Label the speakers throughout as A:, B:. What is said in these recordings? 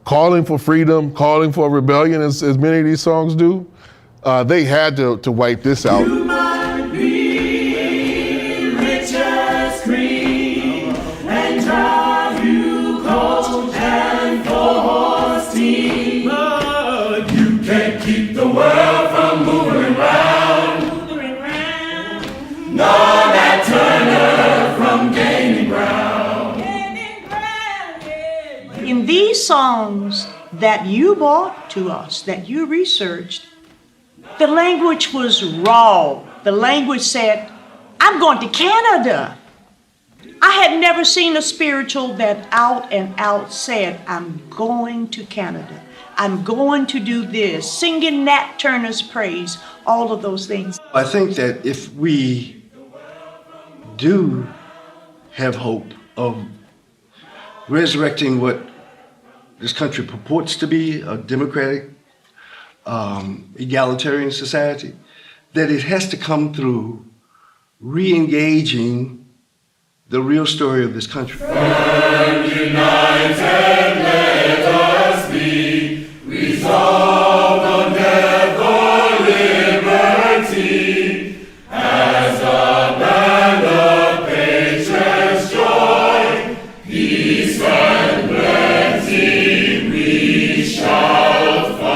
A: calling for freedom, calling for rebellion, as many of these songs do, they had to wipe this out.
B: You might be rich as cream and drive you coach and four-horse team, but you can't keep the world from moving round, nor that Turner from gaining ground.
C: In these songs that you brought to us, that you researched, the language was raw. The language said, I'm going to Canada. I had never seen a spiritual that out and out said, I'm going to Canada. I'm going to do this, singing Nat Turner's praise, all of those things.
D: I think that if we do have hope of resurrecting what this country purports to be, a democratic, egalitarian society, that it has to come through re-engaging the real story of this country.
B: Firm, united, let us be resolved on death or liberty, as a band of patriots joy, peace and plenty we shall find.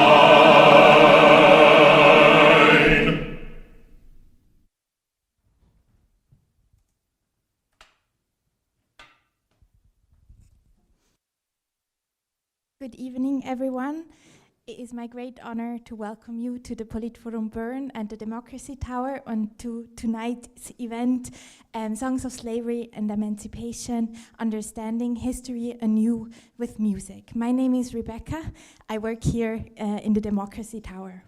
E: Good evening, everyone. It is my great honor to welcome you to the Politforum Bern and the Democracy Tower and to tonight's event, Songs of Slavery and Emancipation, Understanding History Anew with Music. My name is Rebecca. I work here in the Democracy Tower.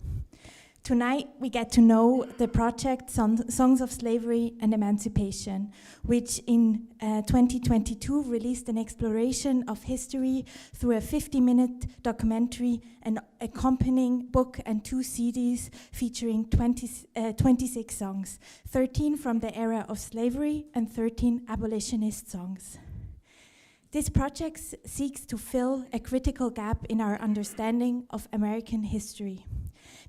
E: Tonight, we get to know the project Songs of Slavery and Emancipation, which in 2022 released an exploration of history through a 50-minute documentary, an accompanying book, and 2 CDs featuring 26 songs, 13 from the era of slavery and 13 abolitionist songs. This project seeks to fill a critical gap in our understanding of American history.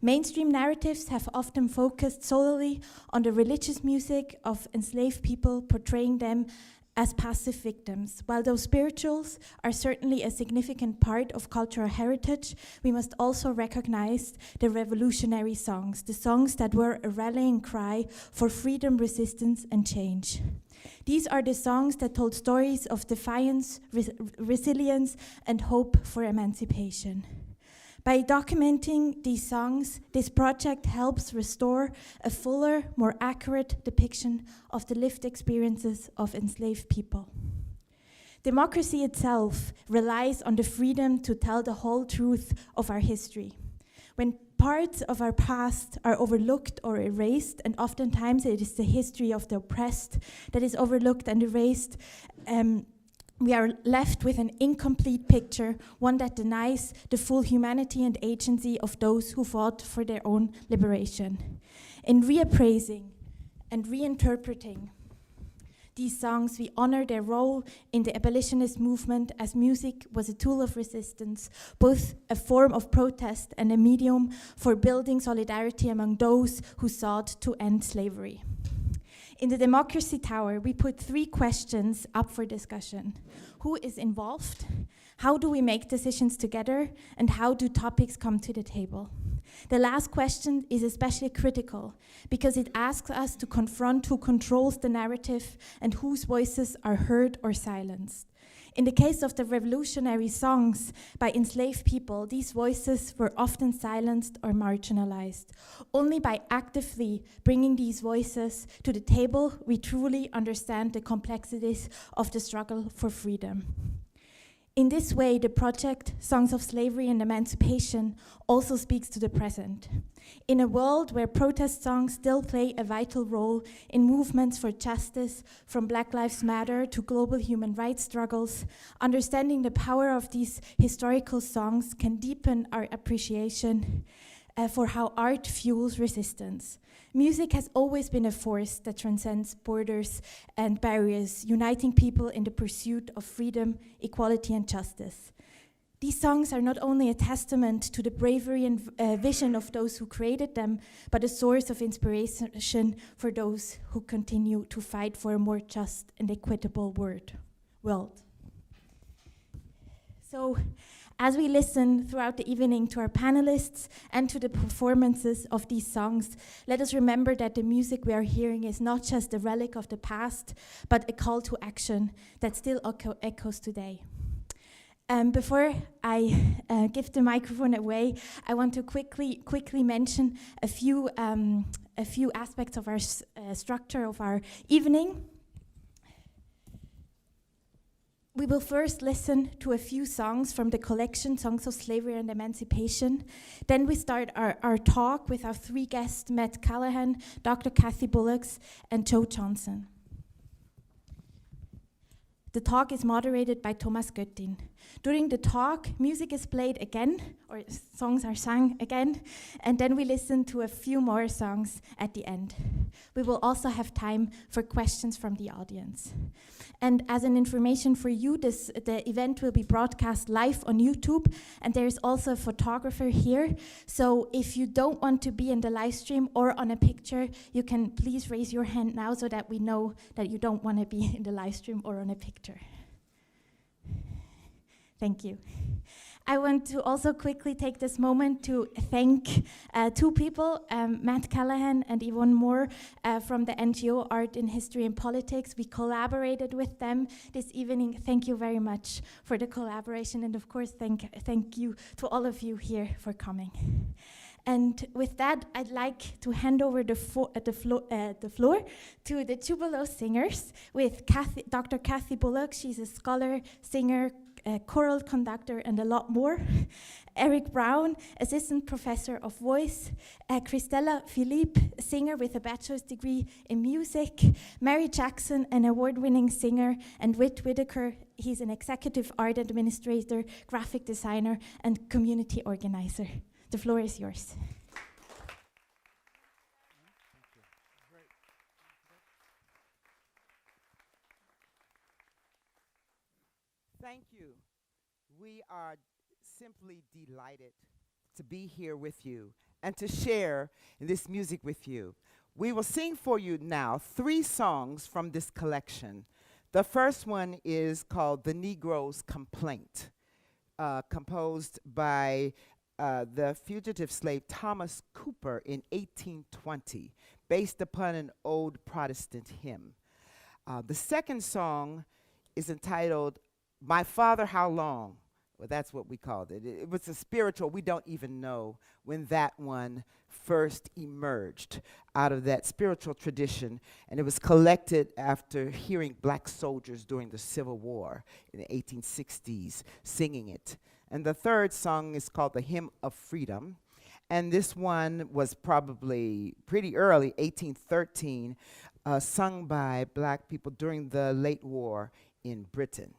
E: Mainstream narratives have often focused solely on the religious music of enslaved people, portraying them as passive victims. While those spirituals are certainly a significant part of cultural heritage, we must also recognize the revolutionary songs, the songs that were a rallying cry for freedom, resistance, and change. These are the songs that told stories of defiance, resilience, and hope for emancipation. By documenting these songs, this project helps restore a fuller, more accurate depiction of the lived experiences of enslaved people. Democracy itself relies on the freedom to tell the whole truth of our history. When parts of our past are overlooked or erased, and oftentimes it is the history of the oppressed that is overlooked and erased, we are left with an incomplete picture, one that denies the full humanity and agency of those who fought for their own liberation. In reappraising and reinterpreting these songs, we honor their role in the abolitionist movement, as music was a tool of resistance, both a form of protest and a medium for building solidarity among those who sought to end slavery. In the Democracy Tower, we put 3 questions up for discussion. Who is involved? How do we make decisions together? And how do topics come to the table? The last question is especially critical because it asks us to confront who controls the narrative and whose voices are heard or silenced. In the case of the revolutionary songs by enslaved people, these voices were often silenced or marginalized. Only by actively bringing these voices to the table, we truly understand the complexities of the struggle for freedom. In this way, the project Songs of Slavery and Emancipation also speaks to the present. In a world where protest songs still play a vital role in movements for justice, from Black Lives Matter to global human rights struggles, understanding the power of these historical songs can deepen our appreciation for how art fuels resistance. Music has always been a force that transcends borders and barriers, uniting people in the pursuit of freedom, equality, and justice. These songs are not only a testament to the bravery and vision of those who created them, but a source of inspiration for those who continue to fight for a more just and equitable world. So, as we listen throughout the evening to our panelists and to the performances of these songs, let us remember that the music we are hearing is not just a relic of the past, but a call to action that still echoes today. Before I give the microphone away, I want to quickly mention a few aspects of our structure of our evening. We will first listen to a few songs from the collection Songs of Slavery and Emancipation. Then we start our talk with our three guests, Matt Callahan, Dr. Kathy Bullocks, and Joe Johnson. The talk is moderated by Thomas Göttin. During the talk, music is played again, or songs are sung again, and then we listen to a few more songs at the end. We will also have time for questions from the audience. And as an information for you, the event will be broadcast live on YouTube, and there is also a photographer here. So if you don't want to be in the live stream or on a picture, you can please raise your hand now so that we know that you don't want to be in the live stream or on a picture. Thank you. I want to also quickly take this moment to thank two people, Matt Callahan and Yvonne Moore from the NGO Art in History and Politics. We collaborated with them this evening. Thank you very much for the collaboration, and of course, thank you to all of you here for coming. And with that, I'd like to hand over the floor to the Jubilee singers with Dr. Kathy Bullock. She's a scholar, singer, choral conductor, and a lot more. Eric Brown, assistant professor of voice. Christella Philippe, singer with a bachelor's degree in music. Mary Jackson, an award-winning singer. And Whit Whitaker, he's an executive art administrator, graphic designer, and community organizer. The floor is yours.
F: Thank you. We are simply delighted to be here with you and to share this music with you. We will sing for you now 3 songs from this collection. The first one is called The Negro's Complaint, composed by the fugitive slave Thomas Cooper in 1820, based upon an old Protestant hymn. The second song is entitled My Father, How Long? Well, that's what we called it. It was a spiritual. We don't even know when that one first emerged out of that spiritual tradition, and it was collected after hearing black soldiers during the Civil War in the 1860s singing it. And the third song is called The Hymn of Freedom, and this one was probably pretty early, 1813, sung by black people during the late war in Britain.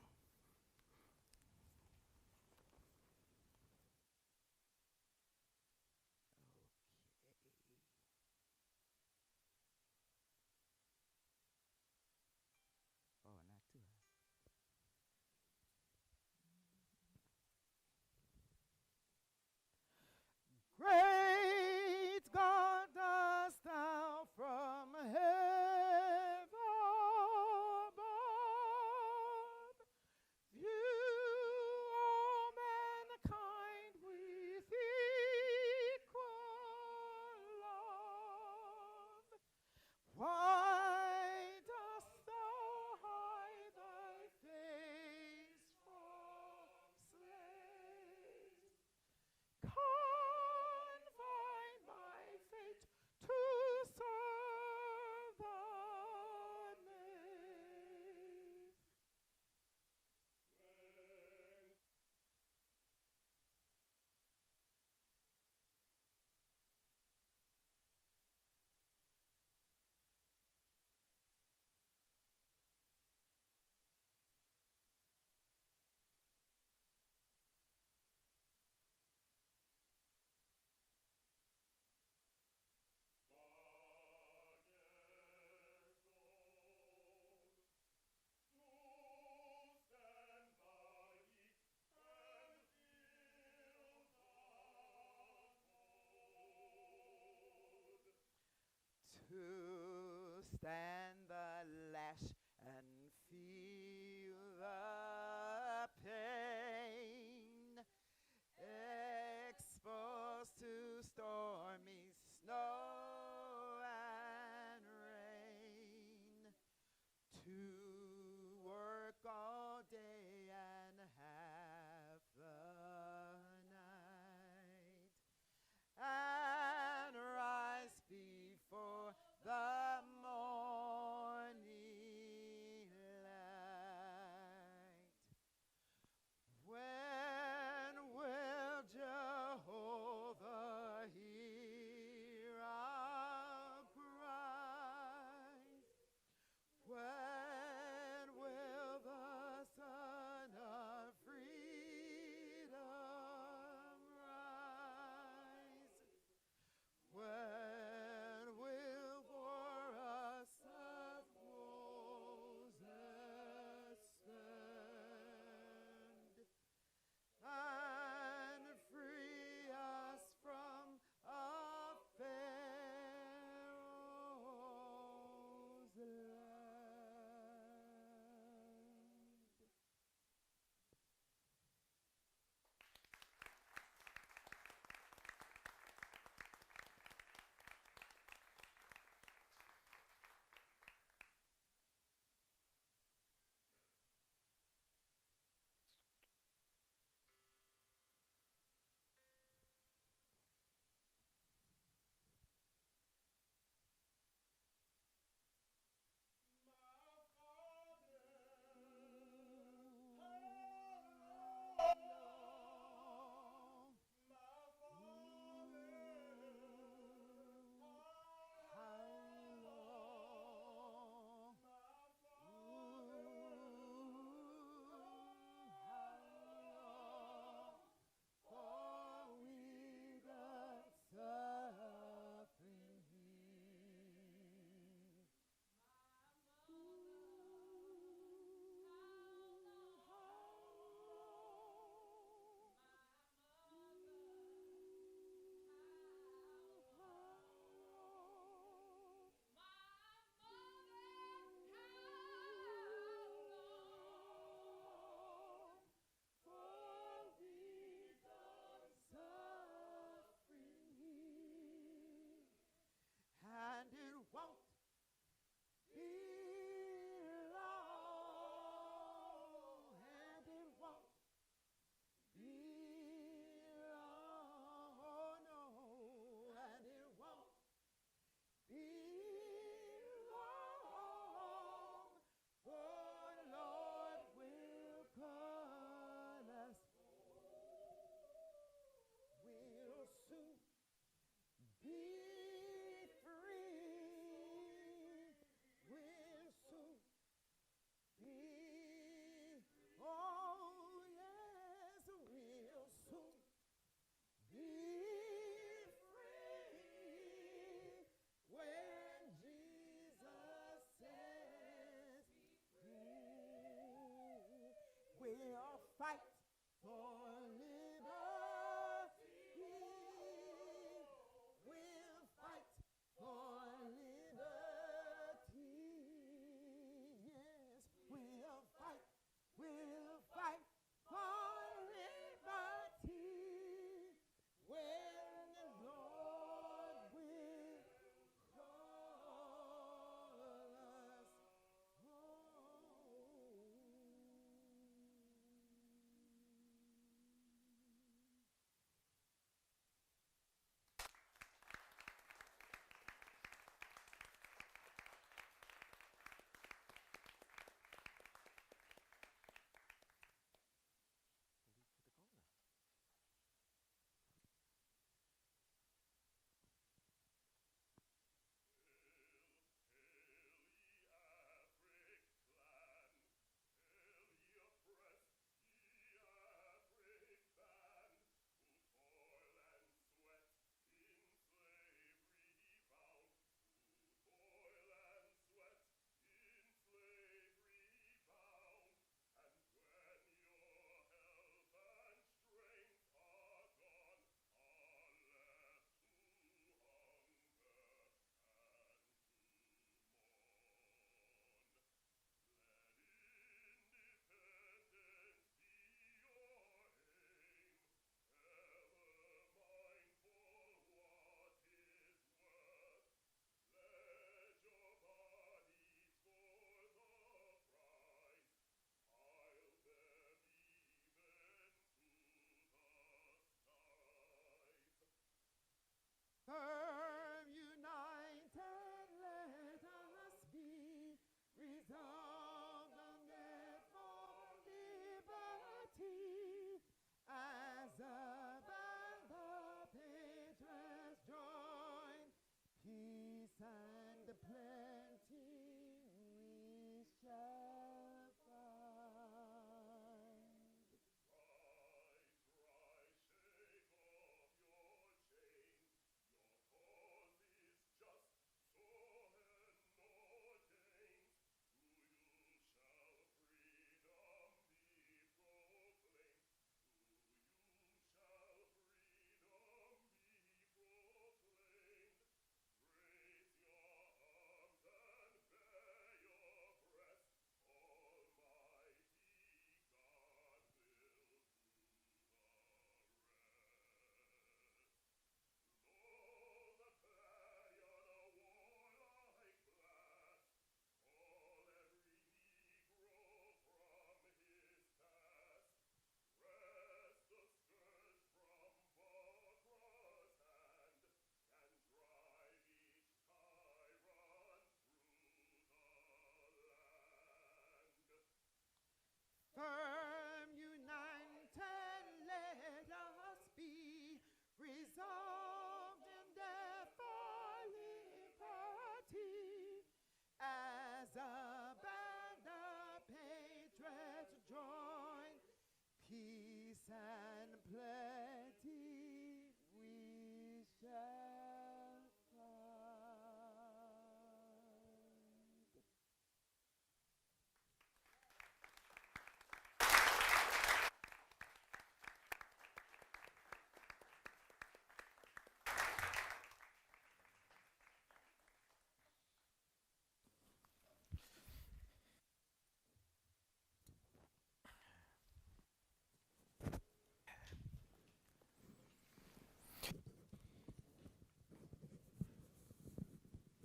F: Great God, dost thou from heaven above stand the lash and feel the pain, exposed to stormy snow and rain, to work all day and half the night, and rise before the morning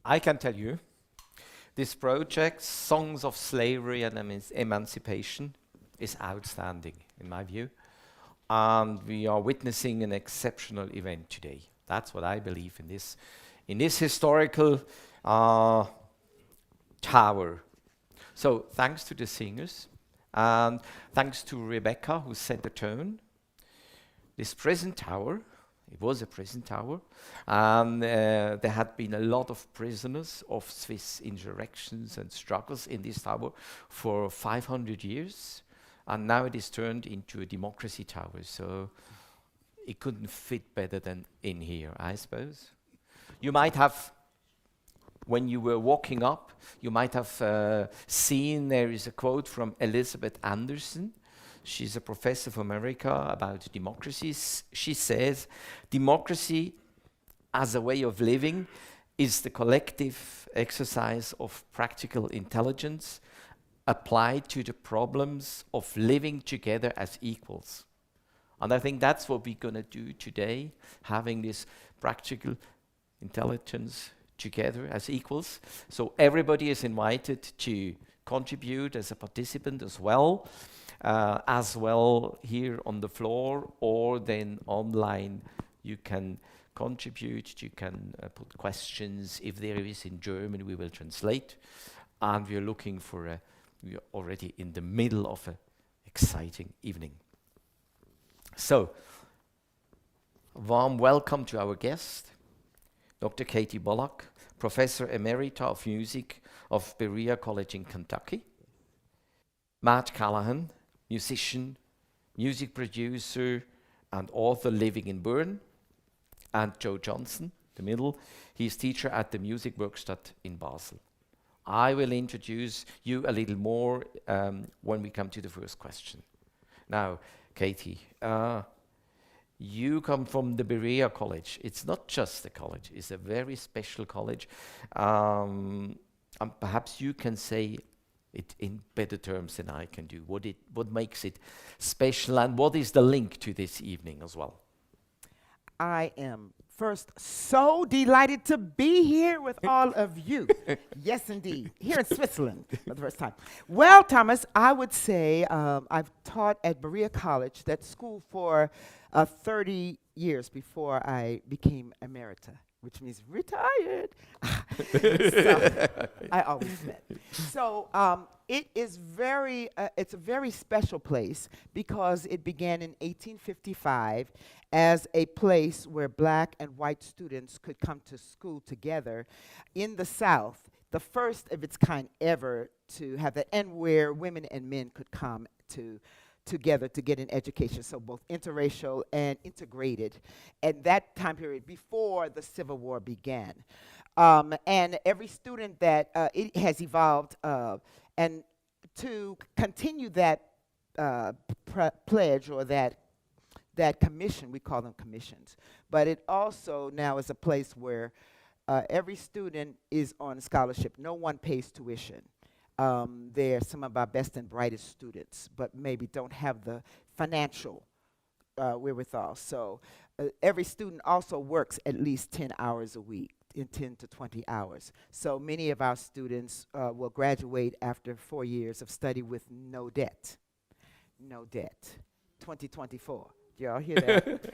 G: I can tell you, this project, Songs of Slavery and Emancipation, is outstanding in my view. And we are witnessing an exceptional event today. That's what I believe in this historical tower. So thanks to the singers, and thanks to Rebecca, who set the tone. This prison tower, it was a prison tower, and there had been a lot of prisoners of Swiss insurrections and struggles in this tower for 500 years, and now it is turned into a democracy tower, so it couldn't fit better than in here, I suppose. You might have, when you were walking up, you might have seen there is a quote from Elizabeth Anderson. She's a professor from America about democracies. She says, democracy as a way of living is the collective exercise of practical intelligence applied to the problems of living together as equals. And I think that's what we're going to do today, having this practical intelligence together as equals. So everybody is invited to contribute as a participant as well here on the floor, or then online you can contribute, you can put questions. If there is in German, we will translate. And we are looking for we are already in the middle of an exciting evening. So, warm welcome to our guest, Dr. Katie Bullock, Professor Emerita of Music of Berea College in Kentucky. Matt Callahan, musician, music producer, and author living in Bern. And Joe Johnson, the middle, he's teacher at the Music Werkstatt in Basel. I will introduce you a little more when we come to the first question. Now, Katie, you come from the Berea College. It's not just a college, it's a very special college. And perhaps you can say it in better terms than I can do. What makes it special, and what is the link to this evening as well?
F: I am first so delighted to be here with all of you. Yes, indeed. Here in Switzerland for the first time. Well, Thomas, I would say I've taught at Berea College, that school, for 30 years before I became emerita, which means retired. So, I always meant. So it is it's a very special place because it began in 1855 as a place where black and white students could come to school together in the South, the first of its kind ever to have that, and where women and men could come together to get an education, so both interracial and integrated at that time period before the Civil War began. And every student that it has evolved, and to continue that pledge, or that commission, we call them commissions, but it also now is a place where every student is on scholarship. No one pays tuition. They're some of our best and brightest students, but maybe don't have the financial wherewithal. So every student also works at least 10 hours a week, in 10 to 20 hours. So many of our students will graduate after 4 years of study with no debt. No debt. 2024. Y'all hear that?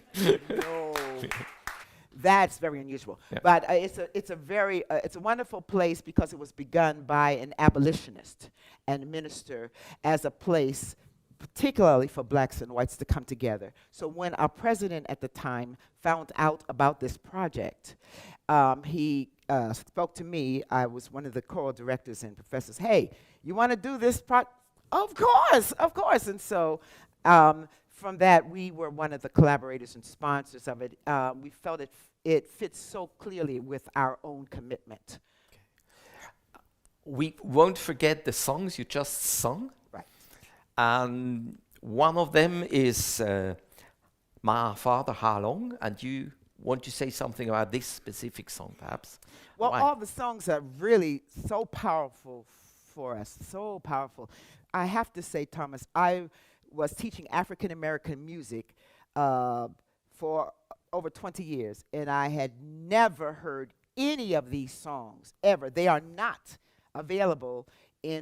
F: No. That's very unusual. Yeah. But it's a wonderful place because it was begun by an abolitionist and minister as a place particularly for blacks and whites to come together. So when our president at the time found out about this project, he spoke to me. I was one of the choral directors and professors. Hey, you want to do this project? Of course. And so from that, we were one of the collaborators and sponsors of it. We felt it fits so clearly with our own commitment.
G: Okay. We won't forget the songs you just sung.
F: Right.
G: And one of them is My Father How Long, and you want to say something about this specific song, perhaps?
F: Well,
G: Why?
F: all the songs are really so powerful for us, so powerful. I have to say, Thomas, I was teaching African American music for over 20 years, and I had never heard any of these songs ever. They are not available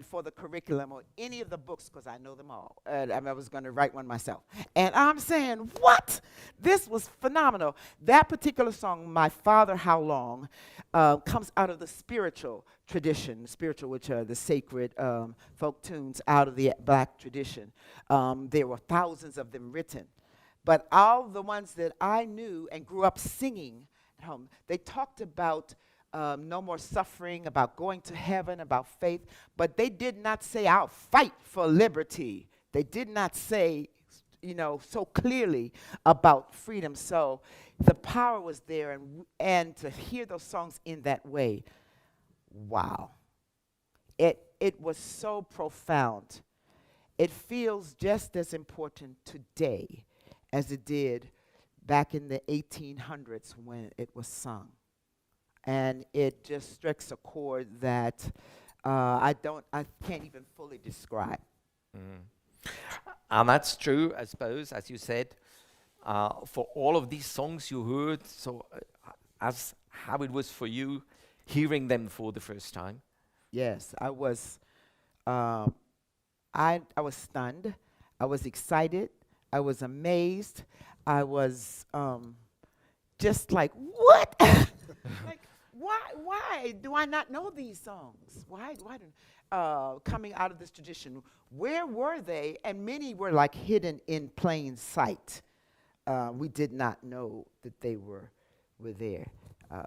F: for the curriculum or any of the books, because I know them all. I was going to write one myself. And I'm saying, what? This was phenomenal. That particular song, My Father, How Long, comes out of the spiritual tradition, which are the sacred folk tunes out of the black tradition. There were thousands of them written. But all the ones that I knew and grew up singing at home, they talked about no more suffering, about going to heaven, about faith, but they did not say, I'll fight for liberty. They did not say, so clearly about freedom. So the power was there, and to hear those songs in that way, wow. It was so profound. It feels just as important today as it did back in the 1800s when it was sung. And it just strikes a chord that I can't even fully describe.
G: And that's true, I suppose, as you said, for all of these songs you heard, so as how it was for you hearing them for the first time.
F: Yes, I was stunned. I was excited. I was amazed. I was just like, what? Like, why do I not know these songs? Why coming out of this tradition, where were they? And many were like hidden in plain sight. We did not know that they were there.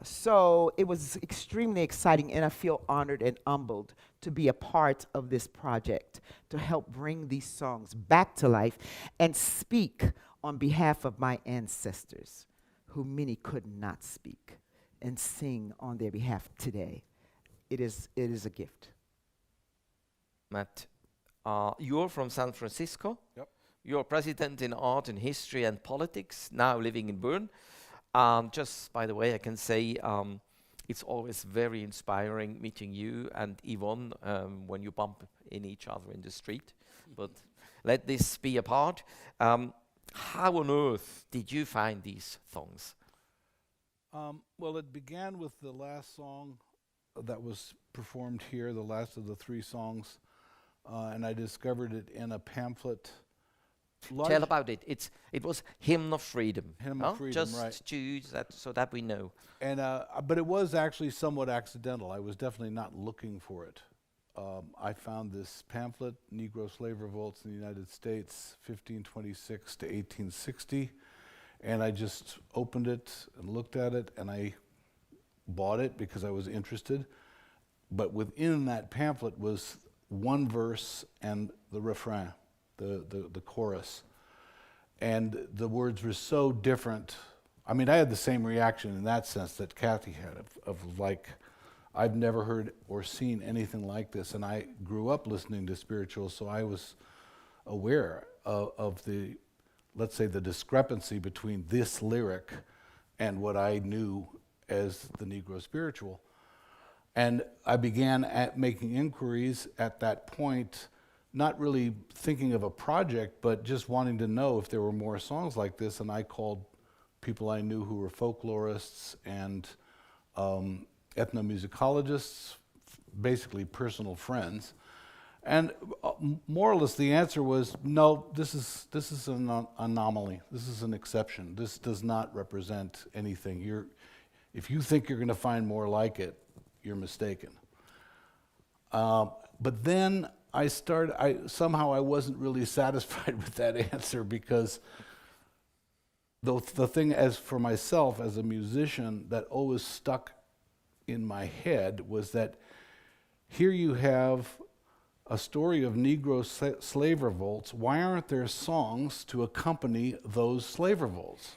F: So it was extremely exciting, and I feel honored and humbled to be a part of this project, to help bring these songs back to life and speak on behalf of my ancestors, who many could not speak, and sing on their behalf today. It is a gift.
G: Matt, you're from San Francisco.
H: Yep.
G: You're president in art and history and politics, now living in Bern. Just by the way, I can say it's always very inspiring meeting you and Yvonne when you bump in each other in the street. But let this be apart. How on earth did you find these songs?
H: Well, it began with the last song that was performed here, the last of the 3 songs, and I discovered it in a pamphlet.
G: Tell about it. It was Hymn of Freedom.
H: Hymn of Freedom,
G: just
H: right.
G: choose that so that we know.
H: And but it was actually somewhat accidental. I was definitely not looking for it. I found this pamphlet, Negro Slave Revolts in the United States, 1526 to 1860, and I just opened it and looked at it, and I bought it because I was interested. But within that pamphlet was one verse and the refrain, the chorus. And the words were so different. I mean, I had the same reaction in that sense that Kathy had, of like, I've never heard or seen anything like this. And I grew up listening to spirituals, so I was aware of the, let's say, the discrepancy between this lyric and what I knew as the Negro spiritual. And I began making inquiries at that point, not really thinking of a project, but just wanting to know if there were more songs like this. And I called people I knew who were folklorists and ethnomusicologists, basically personal friends. And more or less the answer was, no, this is an anomaly. This is an exception. This does not represent anything. If you think you're going to find more like it, you're mistaken. But then somehow I wasn't really satisfied with that answer, because the thing as for myself as a musician that always stuck in my head was that here you have a story of Negro slave revolts. Why aren't there songs to accompany those slave revolts?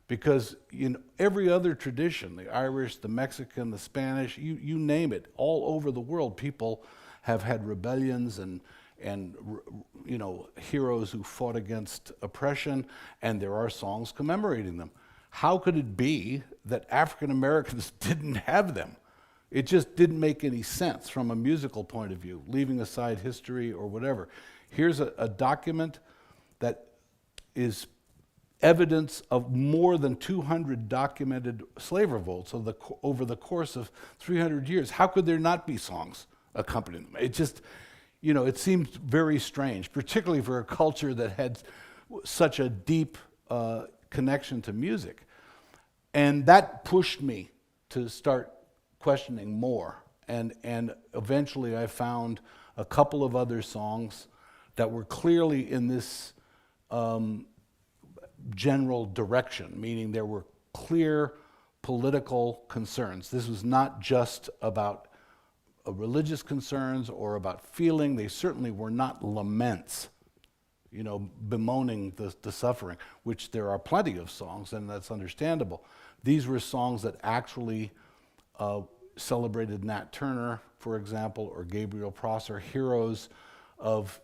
H: Because in every other tradition, the Irish, the Mexican, the Spanish, you name it, all over the world, people have had rebellions and heroes who fought against oppression, and there are songs commemorating them. How could it be that African Americans didn't have them? It just didn't make any sense from a musical point of view, leaving aside history or whatever. Here's a document that is evidence of more than 200 documented slave revolts over the course of 300 years. How could there not be songs accompanying them? It just, it seemed very strange, particularly for a culture that had such a deep connection to music. And that pushed me to start questioning more. And eventually I found a couple of other songs that were clearly in this general direction, meaning there were clear political concerns. This was not just about religious concerns or about feeling. They certainly were not laments, bemoaning the suffering, which there are plenty of songs, and that's understandable. These were songs that actually celebrated Nat Turner, for example, or Gabriel Prosser, heroes of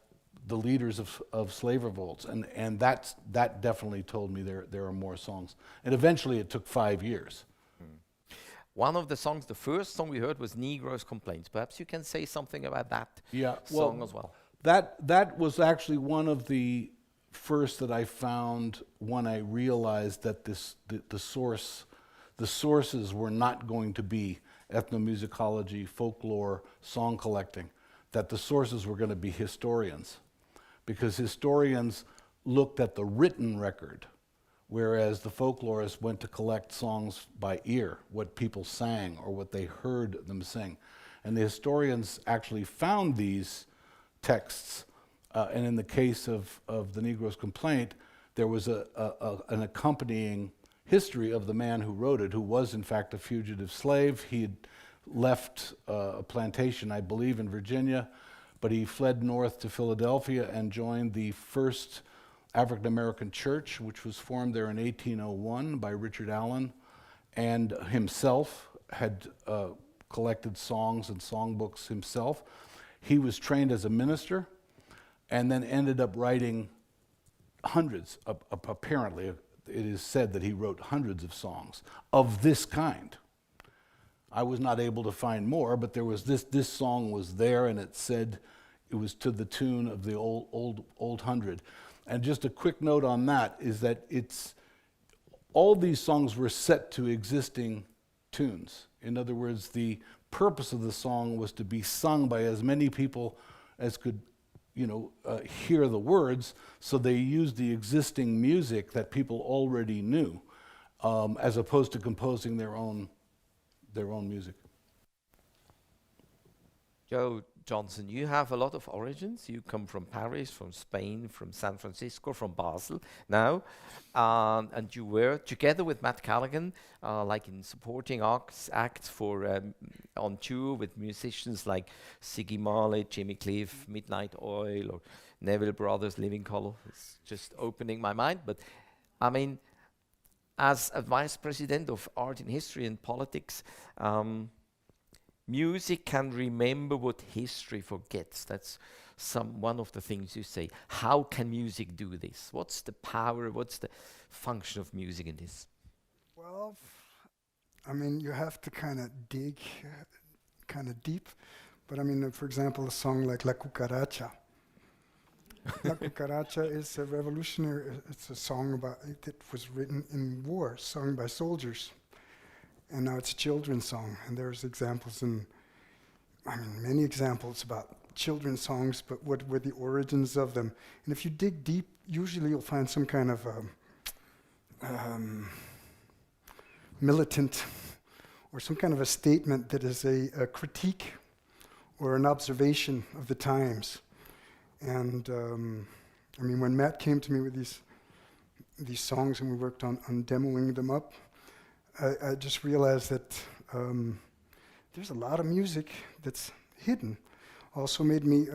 H: the leaders of slave revolts, and that definitely told me there are more songs. And eventually it took 5 years.
G: One of the songs, the first song we heard was Negro's Complaints. Perhaps you can say something about that song as well.
H: That was actually one of the first that I found when I realized that the sources were not going to be ethnomusicology, folklore, song collecting, that the sources were going to be historians. Because historians looked at the written record, whereas the folklorists went to collect songs by ear, what people sang or what they heard them sing. And the historians actually found these texts, and in the case of the Negro's Complaint, there was an accompanying history of the man who wrote it, who was in fact a fugitive slave. He had left a plantation, I believe, in Virginia, but he fled north to Philadelphia and joined the first African-American church, which was formed there in 1801 by Richard Allen, and himself had collected songs and songbooks himself. He was trained as a minister and then ended up writing hundreds, apparently, it is said that he wrote hundreds of songs of this kind. I was not able to find more, but there was this song was there, and it said it was to the tune of the old hundred. And just a quick note on that is that all these songs were set to existing tunes. In other words, the purpose of the song was to be sung by as many people as could, hear the words. So they used the existing music that people already knew, as opposed to composing their own music.
G: Joe Johnson, you have a lot of origins. You come from Paris, from Spain, from San Francisco, from Basel now. And you were together with Matt Callaghan, like in supporting acts for on tour with musicians like Ziggy Marley, Jimmy Cliff, Midnight Oil, or Neville Brothers, Living Colour. It's just opening my mind. But I mean, as a vice president of art and history and politics, music can remember what history forgets. That's one of the things you say. How can music do this? What's the power? What's the function of music in this?
I: Well, I mean, you have to kind of dig kind of deep. But I mean, for example, a song like La Cucaracha. La Cucaracha is a revolutionary, it's a song that was written in war, sung by soldiers. And now it's a children's song, and there's examples many examples about children's songs, but what were the origins of them? And if you dig deep, usually you'll find some kind of militant or some kind of a statement that is a critique or an observation of the times. And when Matt came to me with these songs and we worked on demoing them up, I just realized that there's a lot of music that's hidden. Also made me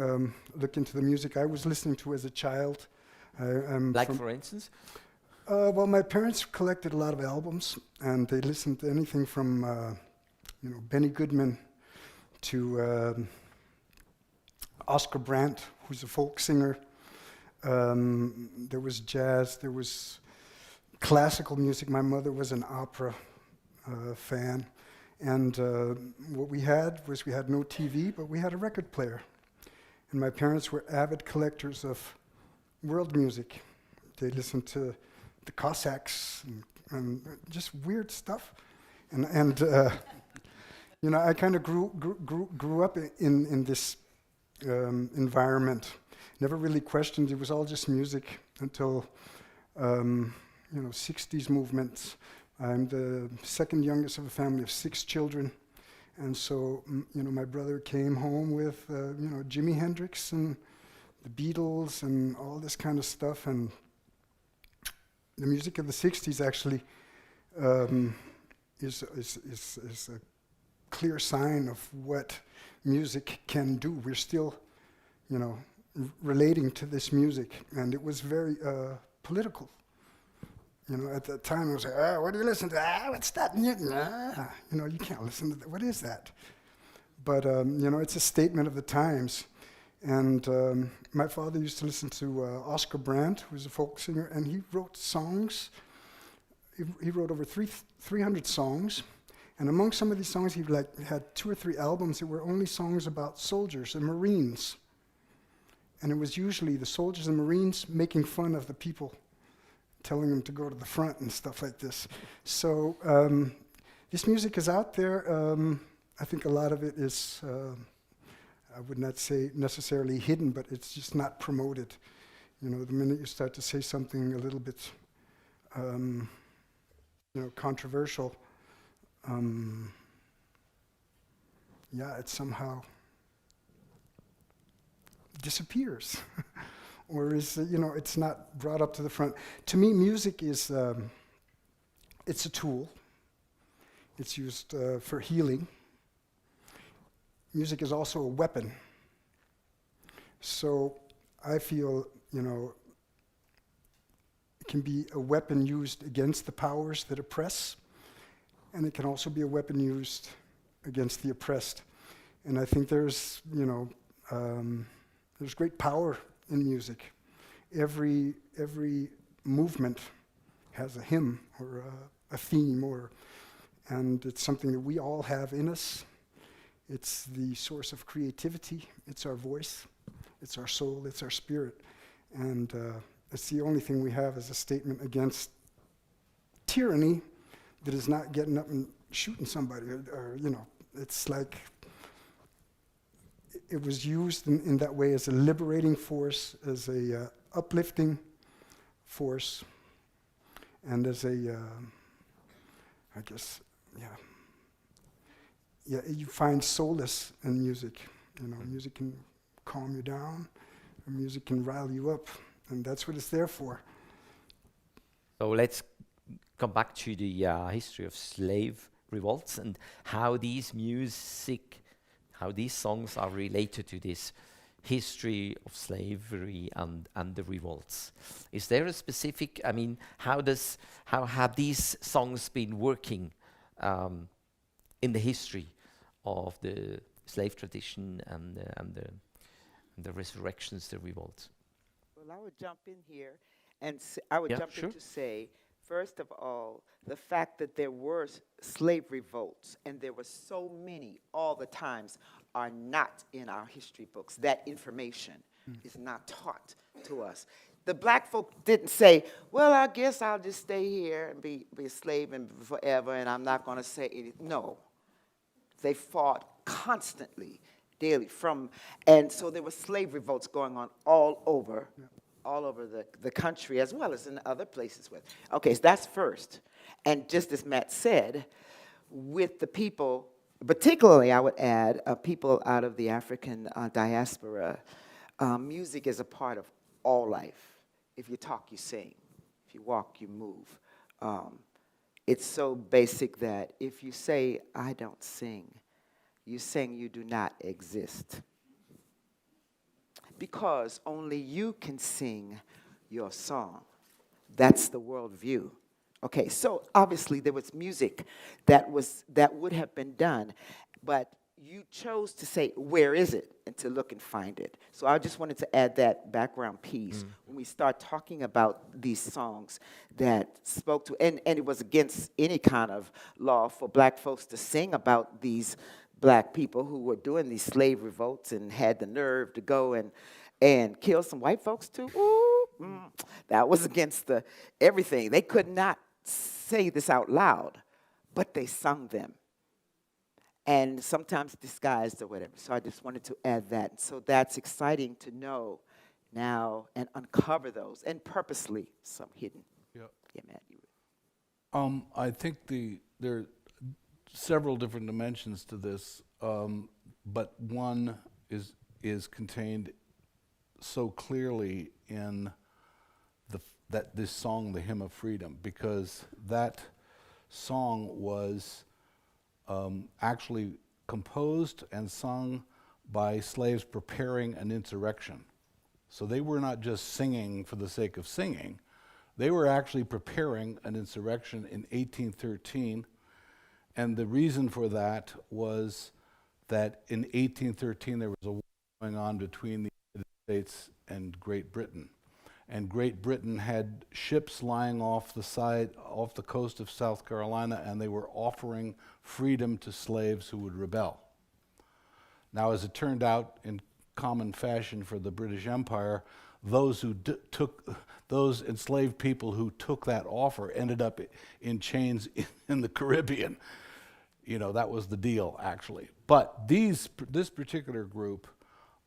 I: look into the music I was listening to as a child.
G: For instance?
I: Well, my parents collected a lot of albums, and they listened to anything from Benny Goodman to Oscar Brandt, who's a folk singer. There was jazz, there was classical music. My mother was an opera fan. And what we had no TV, but we had a record player. And my parents were avid collectors of world music. They listened to the Cossacks and just weird stuff. And you know, I kind of grew up in this environment. Never really questioned. It was all just music until you know, 60s movements. I'm the second youngest of a family of 6 children. And so, you know, my brother came home with, you know, Jimi Hendrix and the Beatles and all this kind of stuff. And the music of the 60s actually is a clear sign of what music can do. We're still, you know, relating to this music. And it was very political. You know, at that time, it was like, what do you listen to? What's that? You know, you can't listen to that. What is that? But, you know, it's a statement of the times. And my father used to listen to Oscar Brandt, who was a folk singer, and he wrote songs. He wrote over 300 songs. And among some of these songs, he had 2 or 3 albums that were only songs about soldiers and Marines. And it was usually the soldiers and Marines making fun of the people, telling them to go to the front and stuff like this. So this music is out there. I think a lot of it is, I would not say necessarily hidden, but it's just not promoted. You know, the minute you start to say something a little bit, you know, controversial, yeah, it somehow disappears. Or is, you know, it's not brought up to the front. To me, music is, it's a tool. It's used for healing. Music is also a weapon. So I feel, you know, it can be a weapon used against the powers that oppress, and it can also be a weapon used against the oppressed. And I think there's, you know, there's great power in music. Every movement has a hymn or a theme, and it's something that we all have in us. It's the source of creativity. It's our voice. It's our soul. It's our spirit. And it's the only thing we have as a statement against tyranny that is not getting up and shooting somebody, or you know, it's like it was used in that way as a liberating force, as a uplifting force, and as a, I guess, yeah, you find solace in music. You know, music can calm you down, or music can rile you up, and that's what it's there for.
G: So let's come back to the history of slave revolts and how these songs are related to this history of slavery and the revolts. Is there a specific, I mean, how have these songs been working in the history of the slave tradition and the resurrections, the revolts?
F: Well, I would jump in here, and I would jump in to say, first of all, the fact that there were slave revolts, and there were so many all the times, are not in our history books. That information is not taught to us. The black folk didn't say, well, I guess I'll just stay here and be a slave and forever, and I'm not going to say anything. No. They fought constantly, daily, and so there were slave revolts going on all over the country, as well as in other places. Okay, so that's first. And just as Matt said, with the people, particularly I would add, people out of the African diaspora, music is a part of all life. If you talk, you sing. If you walk, you move. It's so basic that if you say, I don't sing, you sing you do not exist. Because only you can sing your song. That's the worldview. Okay, so obviously there was music that would have been done, but you chose to say, where is it? And to look and find it. So I just wanted to add that background piece when we start talking about these songs that spoke to, and it was against any kind of law for black folks to sing about these black people who were doing these slave revolts and had the nerve to go and and kill some white folks too. Ooh, that was against everything. They could not say this out loud, but they sung them. And sometimes disguised or whatever. So I just wanted to add that. So that's exciting to know now and uncover those, and purposely some hidden.
H: Yep.
F: Yeah, Matt, you
H: I think there are several different dimensions to this, but one is contained so clearly in this song, The Hymn of Freedom, because that song was actually composed and sung by slaves preparing an insurrection. So they were not just singing for the sake of singing. They were actually preparing an insurrection in 1813, and the reason for that was that in 1813 there was a war going on between the United States and Great Britain. And Great Britain had ships lying off the coast of South Carolina, and they were offering freedom to slaves who would rebel. Now, as it turned out, in common fashion for the British Empire, those enslaved people who took that offer ended up in chains in the Caribbean. You know, that was the deal, actually. But this particular group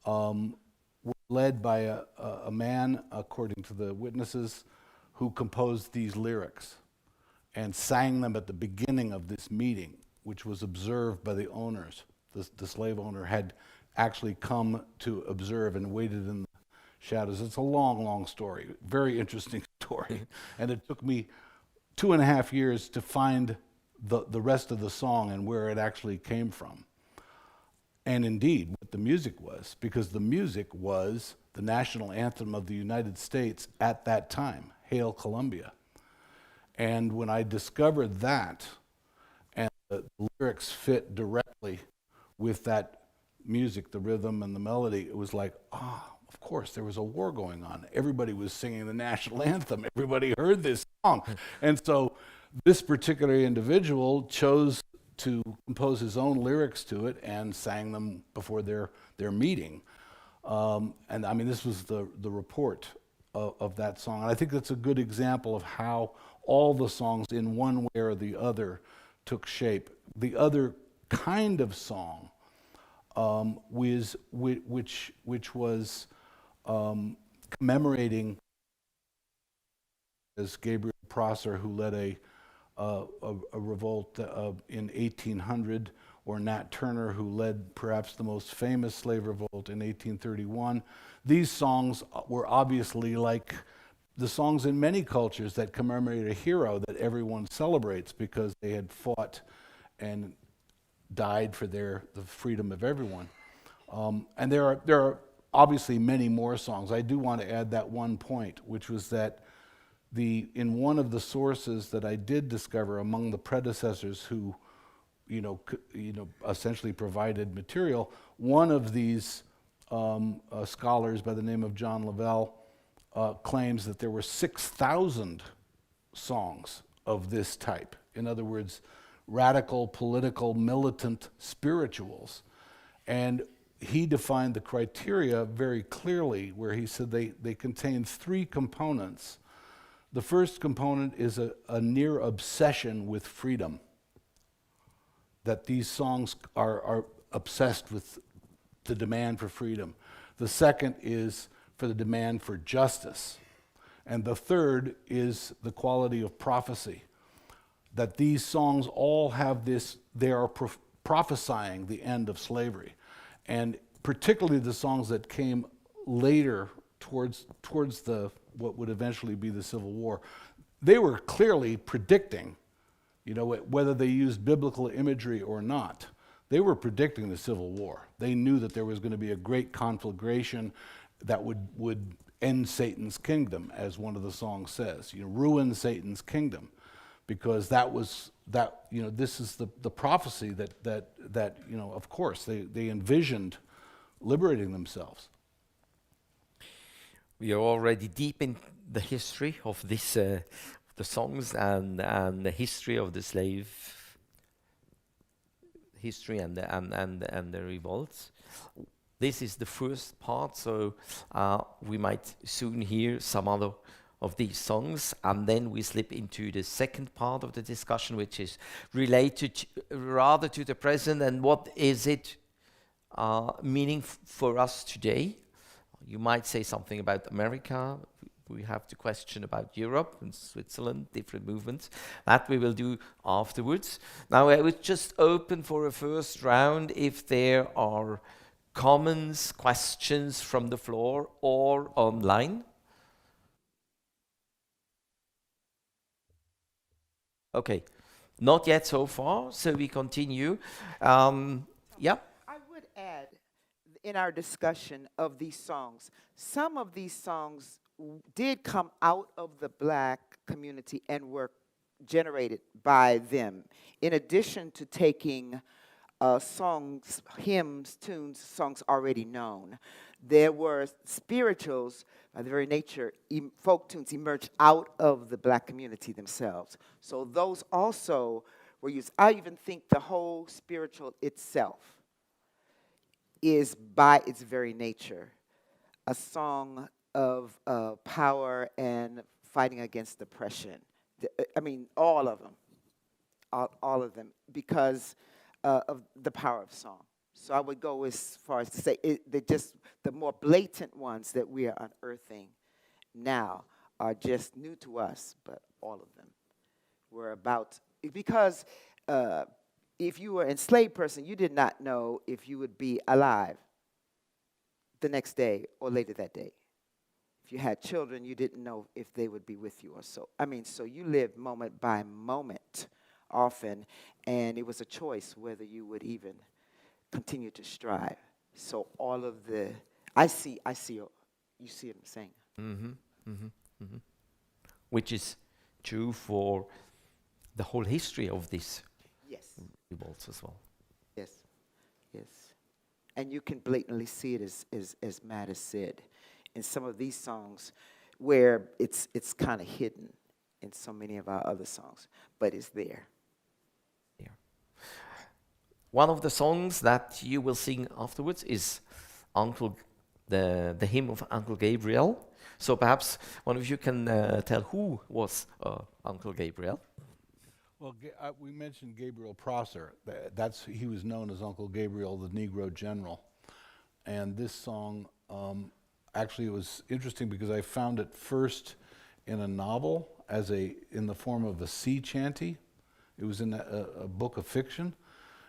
H: were led by a man, according to the witnesses, who composed these lyrics and sang them at the beginning of this meeting, which was observed by the owners. The slave owner had actually come to observe and waited in the shadows. It's a long, long story, very interesting story. And it took me 2.5 years to find the rest of the song and where it actually came from. And indeed, what the music was, because the music was the national anthem of the United States at that time, Hail Columbia. And when I discovered that, and the lyrics fit directly with that music, the rhythm and the melody, it was like, of course, there was a war going on. Everybody was singing the national anthem. Everybody heard this song. And so this particular individual chose to compose his own lyrics to it and sang them before their meeting. And I mean, this was the report of that song. And I think that's a good example of how all the songs in one way or the other took shape. The other kind of song which was commemorating as Gabriel Prosser, who led a revolt in 1800, or Nat Turner, who led perhaps the most famous slave revolt in 1831. These songs were obviously like the songs in many cultures that commemorate a hero that everyone celebrates because they had fought and died for the freedom of everyone. And there are obviously many more songs. I do want to add that one point, which was that in one of the sources that I did discover among the predecessors who, essentially provided material, one of these scholars by the name of John Lavelle claims that there were 6,000 songs of this type. In other words, radical, political, militant spirituals. And he defined the criteria very clearly, where he said they contain 3 components. The first component is a near obsession with freedom, that these songs are obsessed with the demand for freedom. The second is for the demand for justice. And the third is the quality of prophecy, that these songs all have this, they are prophesying the end of slavery. And particularly the songs that came later towards what would eventually be the Civil War, they were clearly predicting, whether they used biblical imagery or not, they were predicting the Civil War. They knew that there was going to be a great conflagration that would end Satan's kingdom, as one of the songs says, ruin Satan's kingdom, because this is the prophecy that of course they envisioned liberating themselves.
G: We are already deep in the history of this, the songs and the history of the slave history and the revolts. This is the first part, so we might soon hear some other of these songs, and then we slip into the second part of the discussion, which is related rather to the present and what is it meaning for us today. You might say something about America. We have the question about Europe and Switzerland, different movements. That we will do afterwards. Now I would just open for a first round if there are comments, questions from the floor or online. Okay, not yet so far, so we continue. Yeah.
F: I would add, in our discussion of these songs, some of these songs did come out of the Black community and were generated by them. In addition to taking songs, hymns, tunes, songs already known, there were spirituals, by the very nature, folk tunes emerged out of the Black community themselves. So those also were used. I even think the whole spiritual itself is, by its very nature, a song of power and fighting against oppression. I mean, all of them, all of them, because of the power of song. So I would go as far as to say they're just the more blatant ones that we are unearthing now are just new to us, but all of them were about, because if you were an enslaved person, you did not know if you would be alive the next day or later that day. If you had children, you didn't know if they would be with you or so. I mean, so you lived moment by moment often, and it was a choice whether you would even continue to strive. So all of the, you see what I'm saying?
G: Mm-hmm, mm-hmm, mm-hmm. Which is true for the whole history of this revolts as well.
F: Yes, yes. And you can blatantly see it as Matt has said, in some of these songs where it's kind of hidden in so many of our other songs, but it's there.
G: One of the songs that you will sing afterwards is the hymn of Uncle Gabriel. So perhaps one of you can tell who was Uncle Gabriel.
H: Well, we mentioned Gabriel Prosser. He was known as Uncle Gabriel, the Negro General. And this song actually was interesting because I found it first in a novel in the form of a sea chanty. It was in a book of fiction.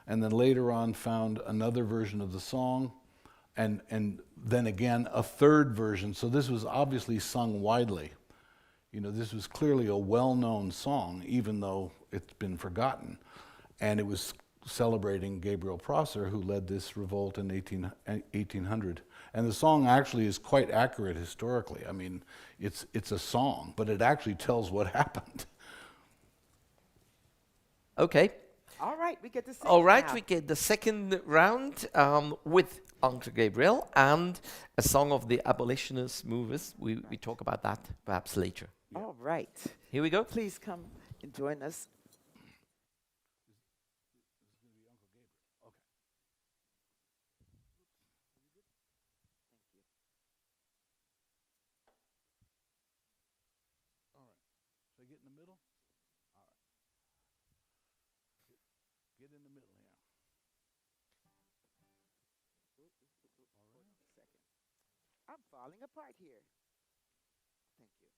H: And then later on found another version of the song, and then again a third version. So this was obviously sung widely. You know, this was clearly a well-known song, even though it's been forgotten. And it was celebrating Gabriel Prosser, who led this revolt in 1800. And the song actually is quite accurate historically. I mean, it's a song, but it actually tells what happened.
G: Okay.
F: All right, we get to sing.
G: All right,
F: now.
G: we get the second round with Uncle Gabriel and a song of the abolitionist movers. We talk about that perhaps later.
F: All right.
G: Here we go.
F: Please come and join us.
H: Should I get in the middle? All right. Get in the middle here.
F: Hold on a second. I'm falling apart here. Thank you.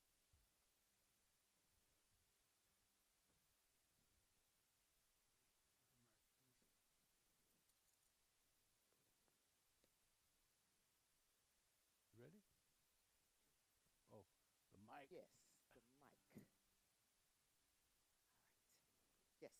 H: Ready? Oh, the mic.
F: Yes, the mic. Yes.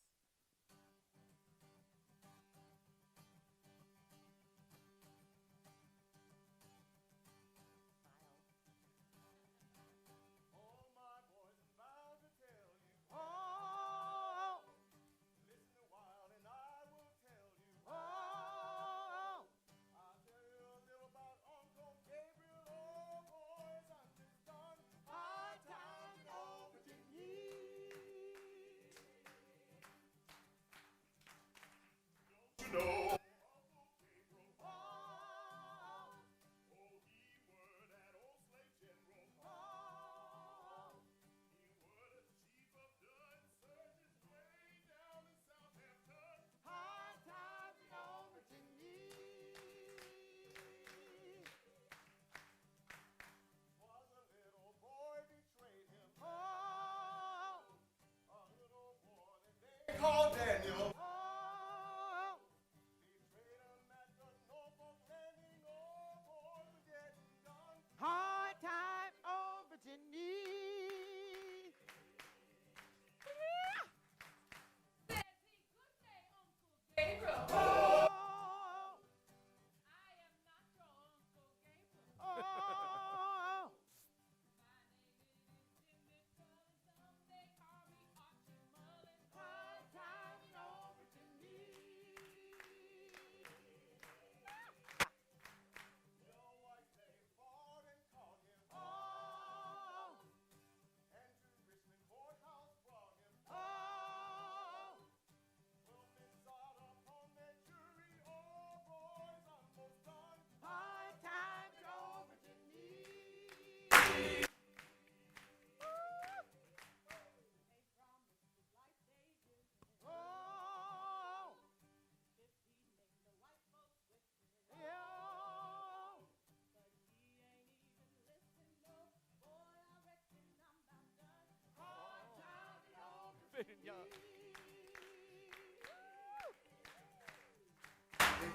D: They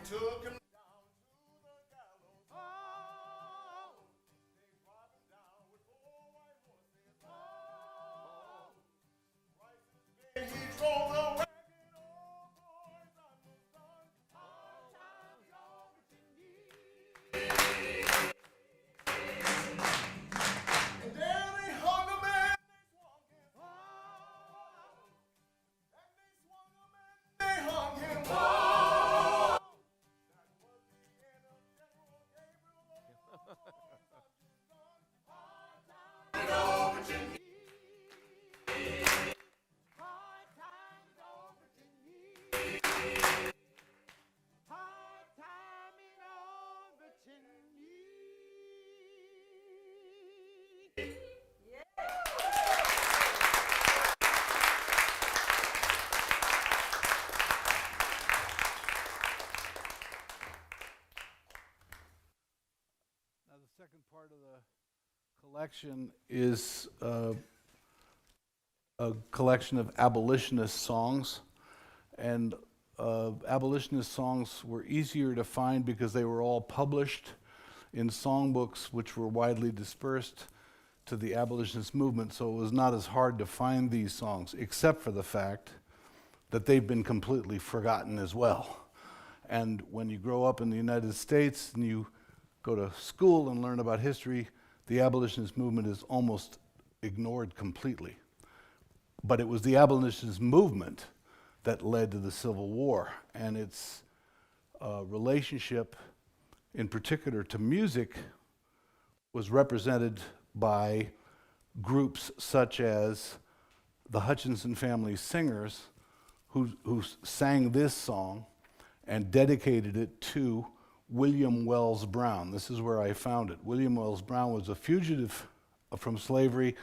D: took him.
H: The second part of the collection is a collection of abolitionist songs. And abolitionist songs were easier to find because they were all published in songbooks which were widely dispersed to the abolitionist movement, so it was not as hard to find these songs, except for the fact that they've been completely forgotten as well. And when you grow up in the United States and you go to school and learn about history, the abolitionist movement is almost ignored completely. But it was the abolitionist movement that led to the Civil War, and its relationship, in particular to music, was represented by groups such as the Hutchinson Family Singers, who sang this song and dedicated it to William Wells Brown. This is where I found it. William Wells Brown was a fugitive from slavery,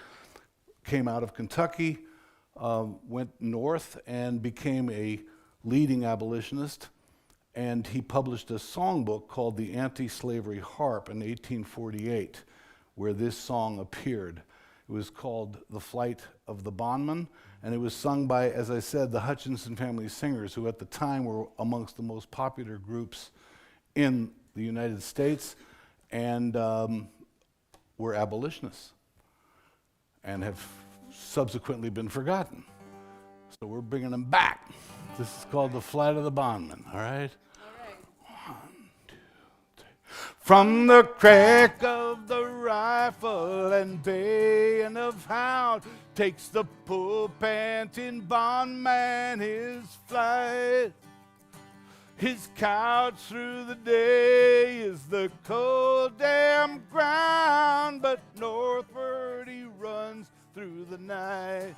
H: came out of Kentucky, went north and became a leading abolitionist, and he published a songbook called The Anti-Slavery Harp in 1848, where this song appeared. It was called The Flight of the Bondman, and it was sung by, as I said, the Hutchinson Family Singers, who at the time were amongst the most popular groups in the United States, and were abolitionists, and have subsequently been forgotten. So we're bringing them back. This is called The Flight of the Bondman, all right? One, two, three. From the crack of the rifle and baying of hound takes the poor panting bondman his flight. His couch through the day is the cold damp ground, but northward he runs through the night.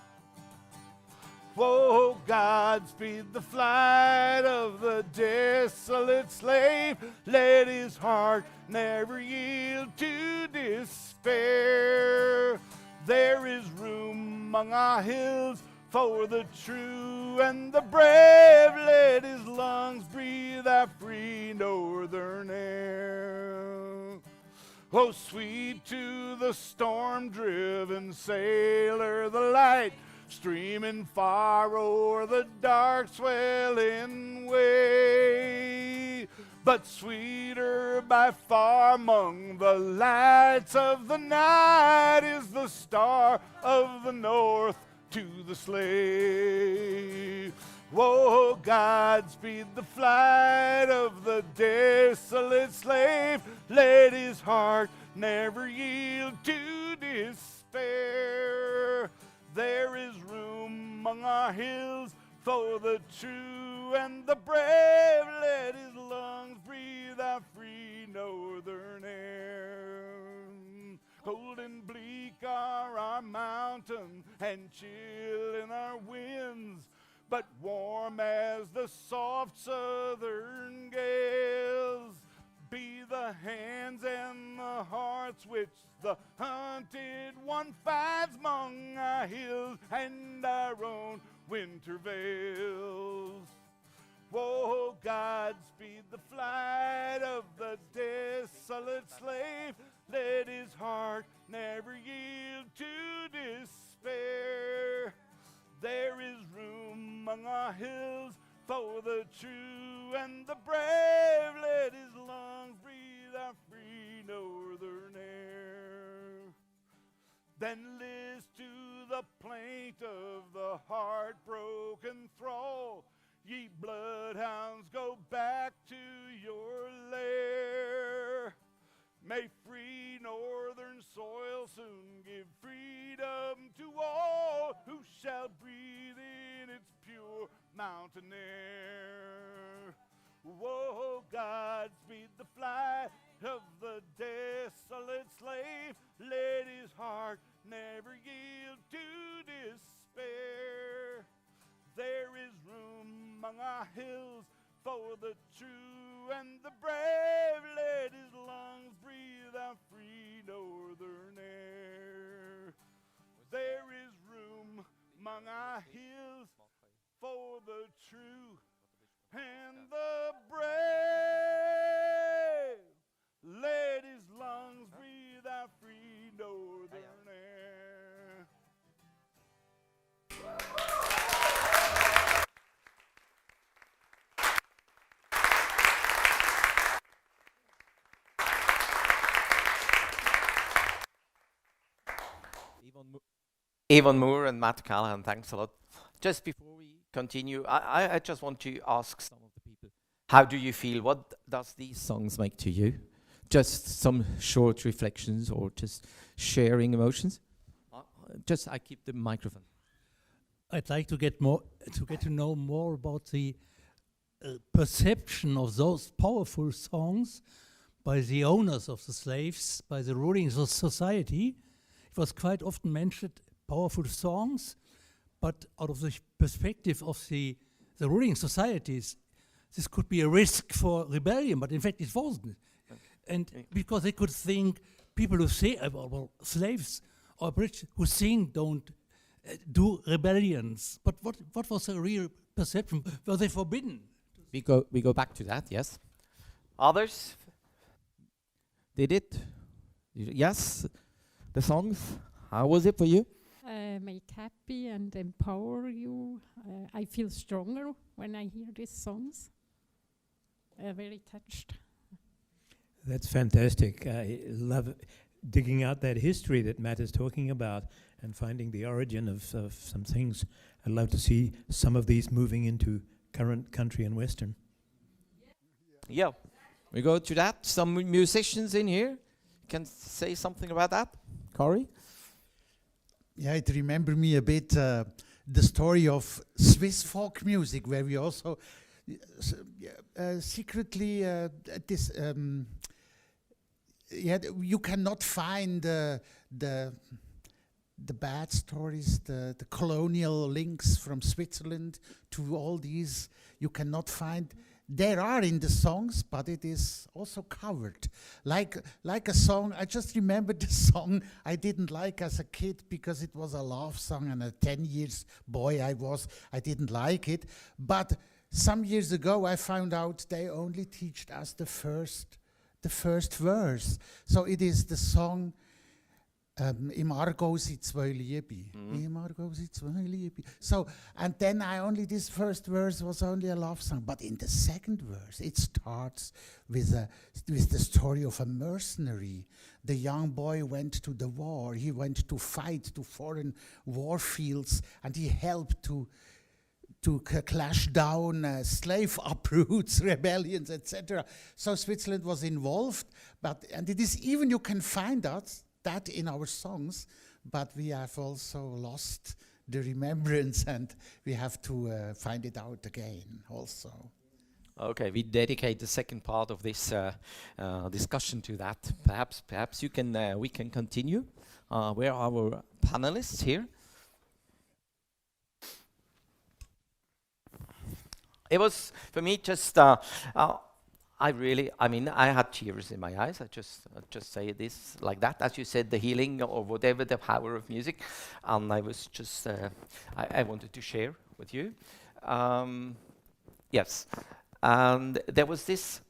H: Whoa, God speed the flight of the desolate slave. Let his heart never yield to despair. There is room among our hills for the true and the brave. Let his lungs breathe our free northern air. Oh, sweet to the storm-driven sailor, the light streaming far o'er the dark swelling way. But sweeter by far among the lights of the night is the star of the north to the slave. Whoa, God speed the flight of the desolate slave. Let his heart never yield to despair. There is room among our hills for the true and the brave. Let his lungs breathe our free northern air. Cold and bleak are our mountains and chill in our winds, but warm as the soft southern gales. Be the hands and the hearts which the hunted one finds among our hills and our own winter vales. Whoa, God speed the flight of the desolate slave. Let his heart never yield to despair. There is our hills for the true and the brave. Let his lungs breathe our free northern air. Then list to the plaint of the heartbroken thrall. Ye bloodhounds, go back to your lair. May free northern soil soon give freedom to all who shall breathe in its pure mountain air. Whoa, Godspeed the flight of the desolate slave. Let his heart never yield to despair. There is room among our hills for the true and the brave. Let his lungs breathe our free northern air. There is room among our hills for the true and the brave. Let his lungs breathe our free northern air.
G: Yvonne Moore and Matt Callahan, thanks a lot. Just before we continue, I just want to ask some of the people, how do you feel? What does these songs make to you? Just some short reflections or just sharing emotions? I keep the microphone.
J: I'd like to get to know more about the perception of those powerful songs by the owners of the slaves, by the ruling society. It was quite often mentioned, powerful songs, but out of the perspective of the ruling societies, this could be a risk for rebellion, but in fact it wasn't. And because they could think people who say, well, slaves or British who sing don't do rebellions. But what was the real perception? Were they forbidden?
G: We go back to that, yes. Others? Did it? Yes? The songs? How was it for you?
K: Make happy and empower you. I feel stronger when I hear these songs. Very touched.
L: That's fantastic. I love digging out that history that Matt is talking about and finding the origin of some things. I'd love to see some of these moving into current country and Western.
G: Yeah, we go to that. Some musicians in here can say something about that. Corey?
M: Yeah, it remember me a bit the story of Swiss folk music, where we also secretly you cannot find the bad stories, the colonial links from Switzerland to all these. You cannot find. There are in the songs, but it is also covered. Like a song, I just remembered the song I didn't like as a kid because it was a love song and a 10 years boy I didn't like it. But some years ago I found out they only teach us the first verse. So it is the song Im Argo sind zwei Liebe. Im Argo sind zwei Liebe. So, and then this first verse was only a love song. But in the second verse, it starts with the story of a mercenary. The young boy went to the war. He went to fight to foreign war fields, and he helped to clash down slave uproots, rebellions, etc. So Switzerland was involved, and it is even you can find that in our songs, but we have also lost the remembrance, and we have to find it out again also.
G: Okay, we dedicate the second part of this discussion to that. Perhaps you can we can continue. Where are our panelists here? It was for me just. I had tears in my eyes. I just say this like that, as you said, the healing or whatever, the power of music, and I was just I wanted to share with you. Yes, and there was this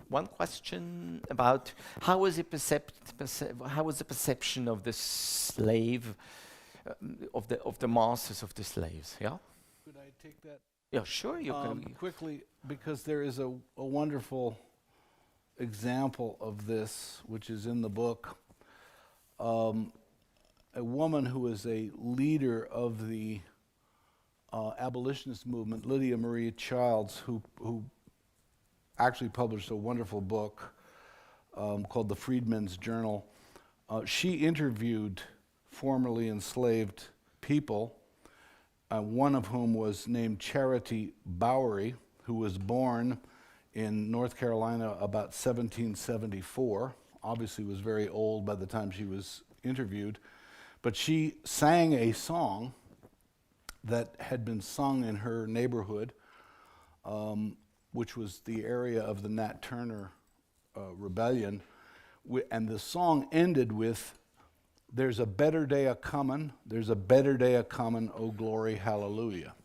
G: one question about how was the perception of the slave, of the masters of the slaves? Yeah.
H: Could I take that?
G: Yeah, sure, you can.
H: Quickly, because there is a wonderful example of this, which is in the book. A woman who is a leader of the abolitionist movement, Lydia Maria Childs, who actually published a wonderful book called The Freedmen's Journal. She interviewed formerly enslaved people, one of whom was named Charity Bowery, who was born in North Carolina about 1774. Obviously was very old by the time she was interviewed. But she sang a song that had been sung in her neighborhood, which was the area of the Nat Turner rebellion. And the song ended with, "There's a better day a-comin', there's a better day a-comin', oh glory, hallelujah."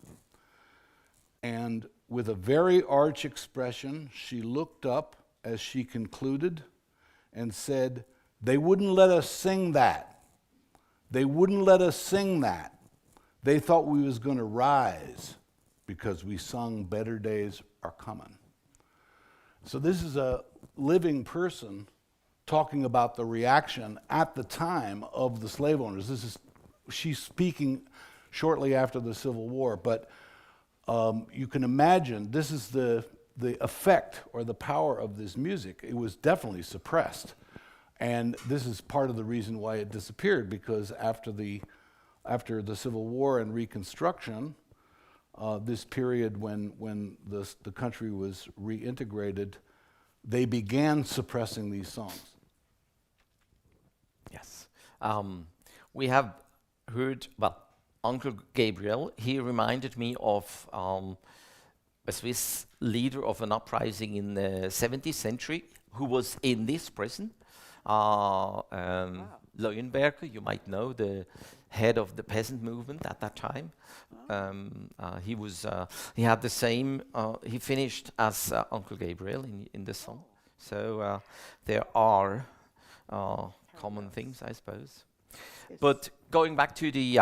H: And with a very arch expression, she looked up as she concluded and said, "They wouldn't let us sing that. They wouldn't let us sing that. They thought we was going to rise because we sung better days are coming." So this is a living person talking about the reaction at the time of the slave owners. She's speaking shortly after the Civil War, but you can imagine this is the effect or the power of this music. It was definitely suppressed. And this is part of the reason why it disappeared, because after the Civil War and Reconstruction, this period when the country was reintegrated, they began suppressing these songs.
G: Yes. We have heard, well, Uncle Gabriel, he reminded me of a Swiss leader of an uprising in the 17th century who was in this prison. Leuenberger, you might know, the head of the peasant movement at that time. He had the same, he finished as Uncle Gabriel in the song. So there are common things, I suppose. Yes. But going back to the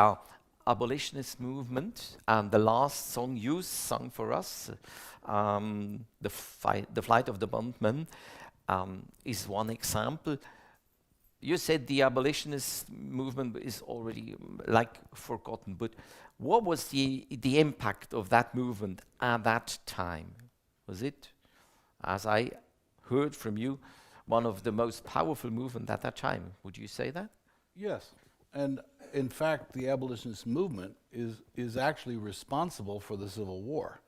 G: abolitionist movement, and the last song you sung for us, the Flight of the Bondman, is one example. You said the abolitionist movement is already forgotten, but what was the impact of that movement at that time? Was it, as I heard from you, one of the most powerful movements at that time? Would you say that?
H: Yes, and in fact, the abolitionist movement is actually responsible for the Civil War,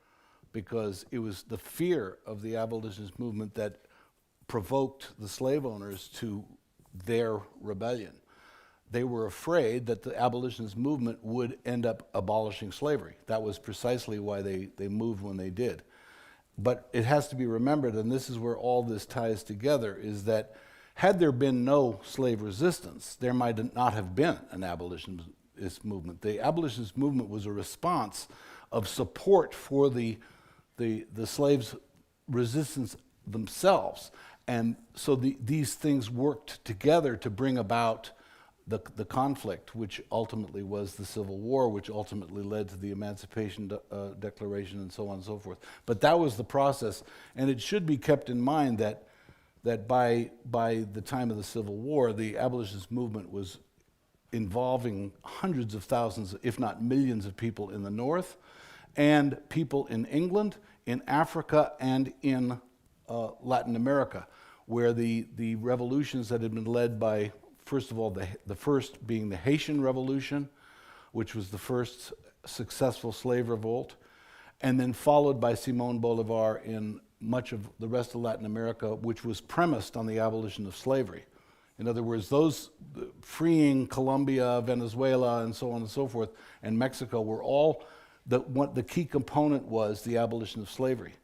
H: because it was the fear of the abolitionist movement that provoked the slave owners to their rebellion. They were afraid that the abolitionist movement would end up abolishing slavery. That was precisely why they moved when they did. But it has to be remembered, and this is where all this ties together, is that had there been no slave resistance, there might not have been an abolitionist movement. The abolitionist movement was a response of support for the slaves' resistance themselves. And so these things worked together to bring about the conflict, which ultimately was the Civil War, which ultimately led to the Emancipation Declaration and so on and so forth. But that was the process, and it should be kept in mind that by the time of the Civil War, the abolitionist movement was involving hundreds of thousands, if not millions of people in the North, and people in England, in Africa, and in Latin America, where the revolutions that had been led by, first of all, the first being the Haitian Revolution, which was the first successful slave revolt, and then followed by Simón Bolívar in much of the rest of Latin America, which was premised on the abolition of slavery. In other words, those freeing Colombia, Venezuela, and so on and so forth, and Mexico were all, the key component was the abolition of slavery.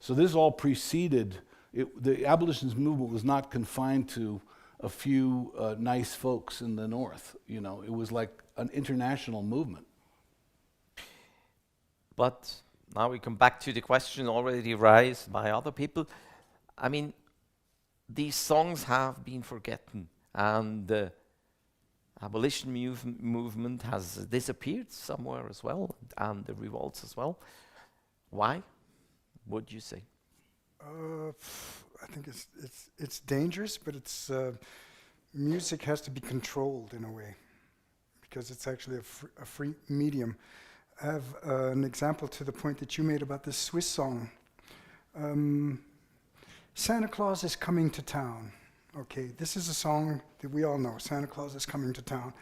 H: So this all preceded, the abolitionist movement was not confined to a few nice folks in the North. You know, it was like an international movement.
G: But now we come back to the question already raised by other people. I mean, these songs have been forgotten, and the abolition movement has disappeared somewhere as well, and the revolts as well. Why would you say?
I: I think it's dangerous, but it's music has to be controlled in a way because it's actually a free medium. I have an example to the point that you made about this Swiss song. Santa Claus is coming to town. Okay, this is a song that we all know. Santa Claus is coming to town.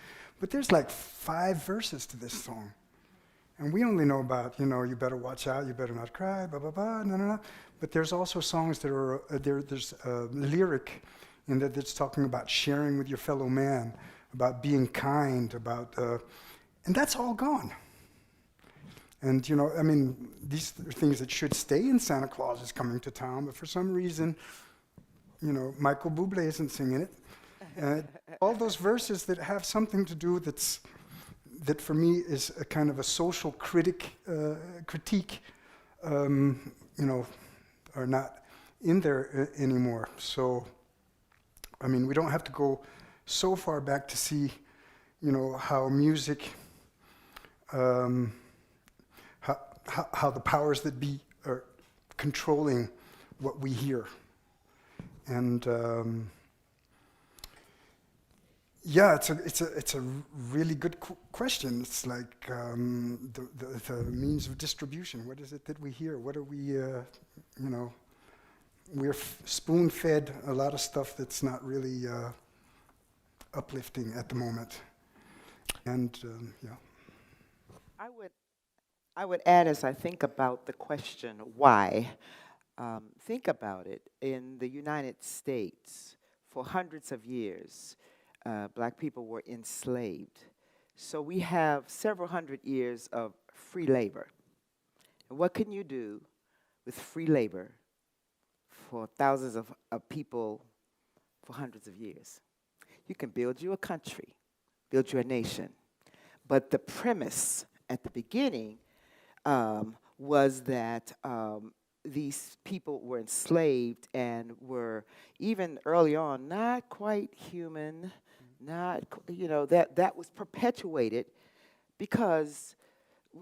I: But there's like 5 verses to this song. And we only know about, you better watch out, you better not cry, blah, blah, blah, no, no, no. But there's also songs that are, there's a lyric in that's talking about sharing with your fellow man, about being kind, about, and that's all gone. And, these are things that should stay in Santa Claus is coming to town, but for some reason, Michael Bublé isn't singing it. All those verses that have something to do that for me is a kind of a social critique, are not in there anymore. So, we don't have to go so far back to see, how music, how the powers that be are controlling what we hear. And it's a really good question. It's like the means of distribution. What is it that we hear? What are we? We're spoon-fed a lot of stuff that's not really uplifting at the moment. And
F: I would add, as I think about the question why. Think about it. In the United States, for hundreds of years, black people were enslaved. So we have several hundred years of free labor. And what can you do with free labor for thousands of people for hundreds of years? You can build you a country, build you a nation. But the premise at the beginning was that these people were enslaved and were, even early on, not quite human, that was perpetuated because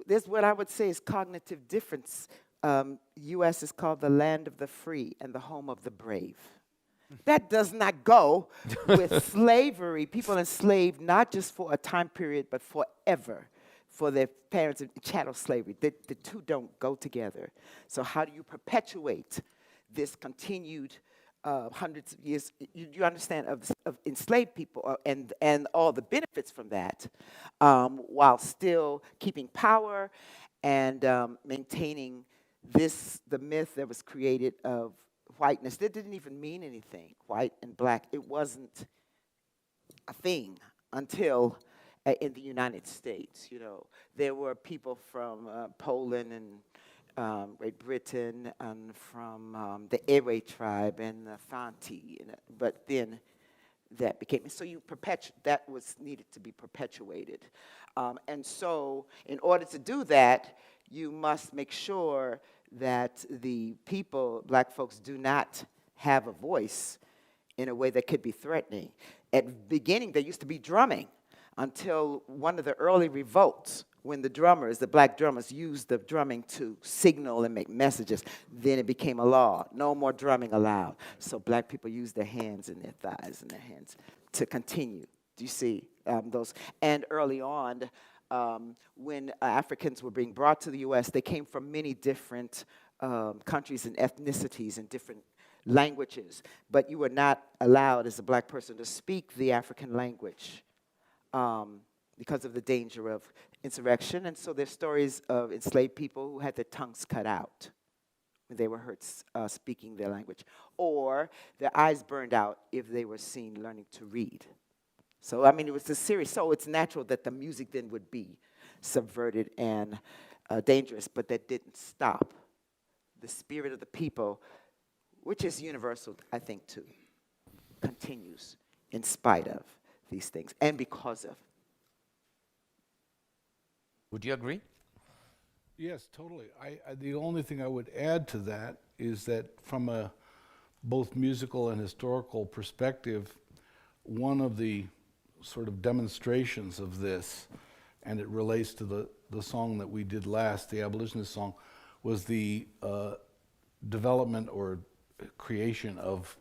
F: there's what I would say is cognitive difference. U.S. is called the land of the free and the home of the brave. That does not go with slavery. People enslaved not just for a time period, but forever. For their parents in chattel slavery. The two don't go together. So how do you perpetuate this continued hundreds of years, you understand, of enslaved people and all the benefits from that, while still keeping power and maintaining the myth that was created of whiteness. That didn't even mean anything, white and black. It wasn't a thing until in the United States. There were people from Poland and Great Britain and from the Ewe tribe and the Fanti, but then that became, so that was needed to be perpetuated. And so in order to do that, you must make sure that the people, black folks, do not have a voice in a way that could be threatening. At the beginning, there used to be drumming until one of the early revolts, when the black drummers used the drumming to signal and make messages. Then it became a law. No more drumming allowed. So black people used their hands and their thighs and their hands to continue. Do you see those? And early on, when Africans were being brought to the U.S., they came from many different countries and ethnicities and different languages. But you were not allowed as a black person to speak the African language because of the danger of insurrection. And so there's stories of enslaved people who had their tongues cut out when they were heard speaking their language, or their eyes burned out if they were seen learning to read. So, it was a series. So it's natural that the music then would be subverted and dangerous, but that didn't stop the spirit of the people, which is universal, I think, too, continues in spite of these things and because of.
G: Would you agree?
H: Yes, totally. The only thing I would add to that is that from a both musical and historical perspective, one of the sort of demonstrations of this, and it relates to the song that we did last, the abolitionist song, was the development or creation of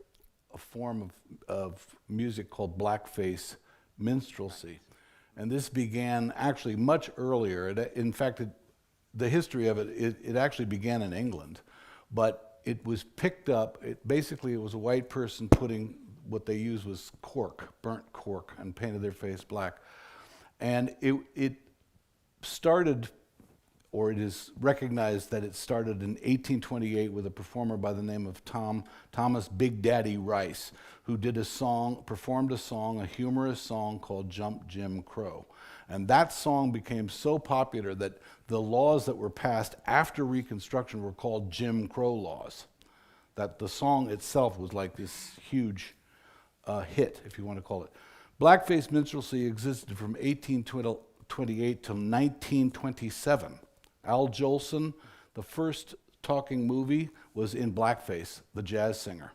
H: a form of music called blackface minstrelsy. And this began actually much earlier. In fact, the history of it actually began in England, but it was picked up. Basically, it was a white person putting, what they used was cork, burnt cork, and painted their face black. And it started, or it is recognized that it started in 1828 with a performer by the name of Thomas Big Daddy Rice, who did performed a song, a humorous song called Jump Jim Crow. And that song became so popular that the laws that were passed after Reconstruction were called Jim Crow laws. That the song itself was like this huge hit, if you want to call it. Blackface minstrelsy existed from 1828 till 1927. Al Jolson, the first talking movie, was in blackface, the jazz singer.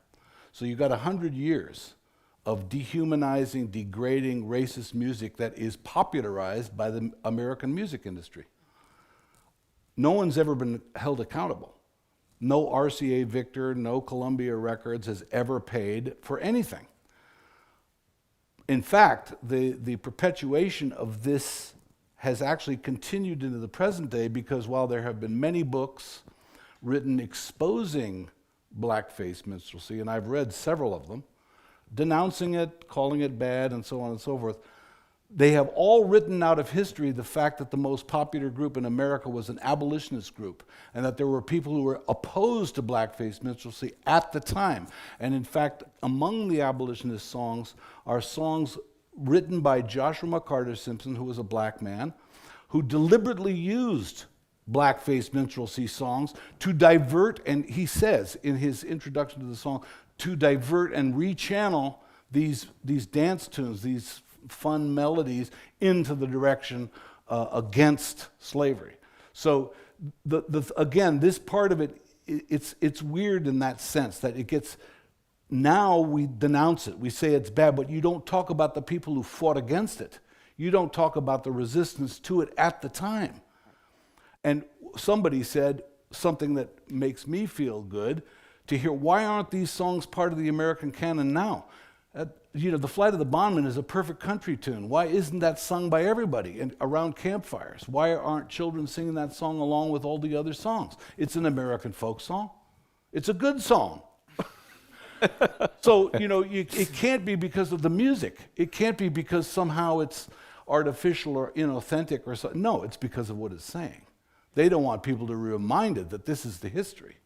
H: So you got 100 years of dehumanizing, degrading, racist music that is popularized by the American music industry. No one's ever been held accountable. No RCA Victor, no Columbia Records has ever paid for anything. In fact, the perpetuation of this has actually continued into the present day, because while there have been many books written exposing blackface minstrelsy, and I've read several of them, denouncing it, calling it bad, and so on and so forth, they have all written out of history the fact that the most popular group in America was an abolitionist group, and that there were people who were opposed to blackface minstrelsy at the time. And in fact, among the abolitionist songs are songs written by Joshua McCarter Simpson, who was a black man, who deliberately used blackface minstrelsy songs to divert, and he says in his introduction to the song, to divert and rechannel these dance tunes, these fun melodies, into the direction against slavery. So again, this part of it, it's weird in that sense that it gets, now we denounce it, we say it's bad, but you don't talk about the people who fought against it. You don't talk about the resistance to it at the time. And somebody said something that makes me feel good to hear, why aren't these songs part of the American canon now? The Flight of the Bondman is a perfect country tune. Why isn't that sung by everybody and around campfires? Why aren't children singing that song along with all the other songs? It's an American folk song. It's a good song. So, it can't be because of the music. It can't be because somehow it's artificial or inauthentic or something. No, it's because of what it's saying. They don't want people to be reminded that this is the history.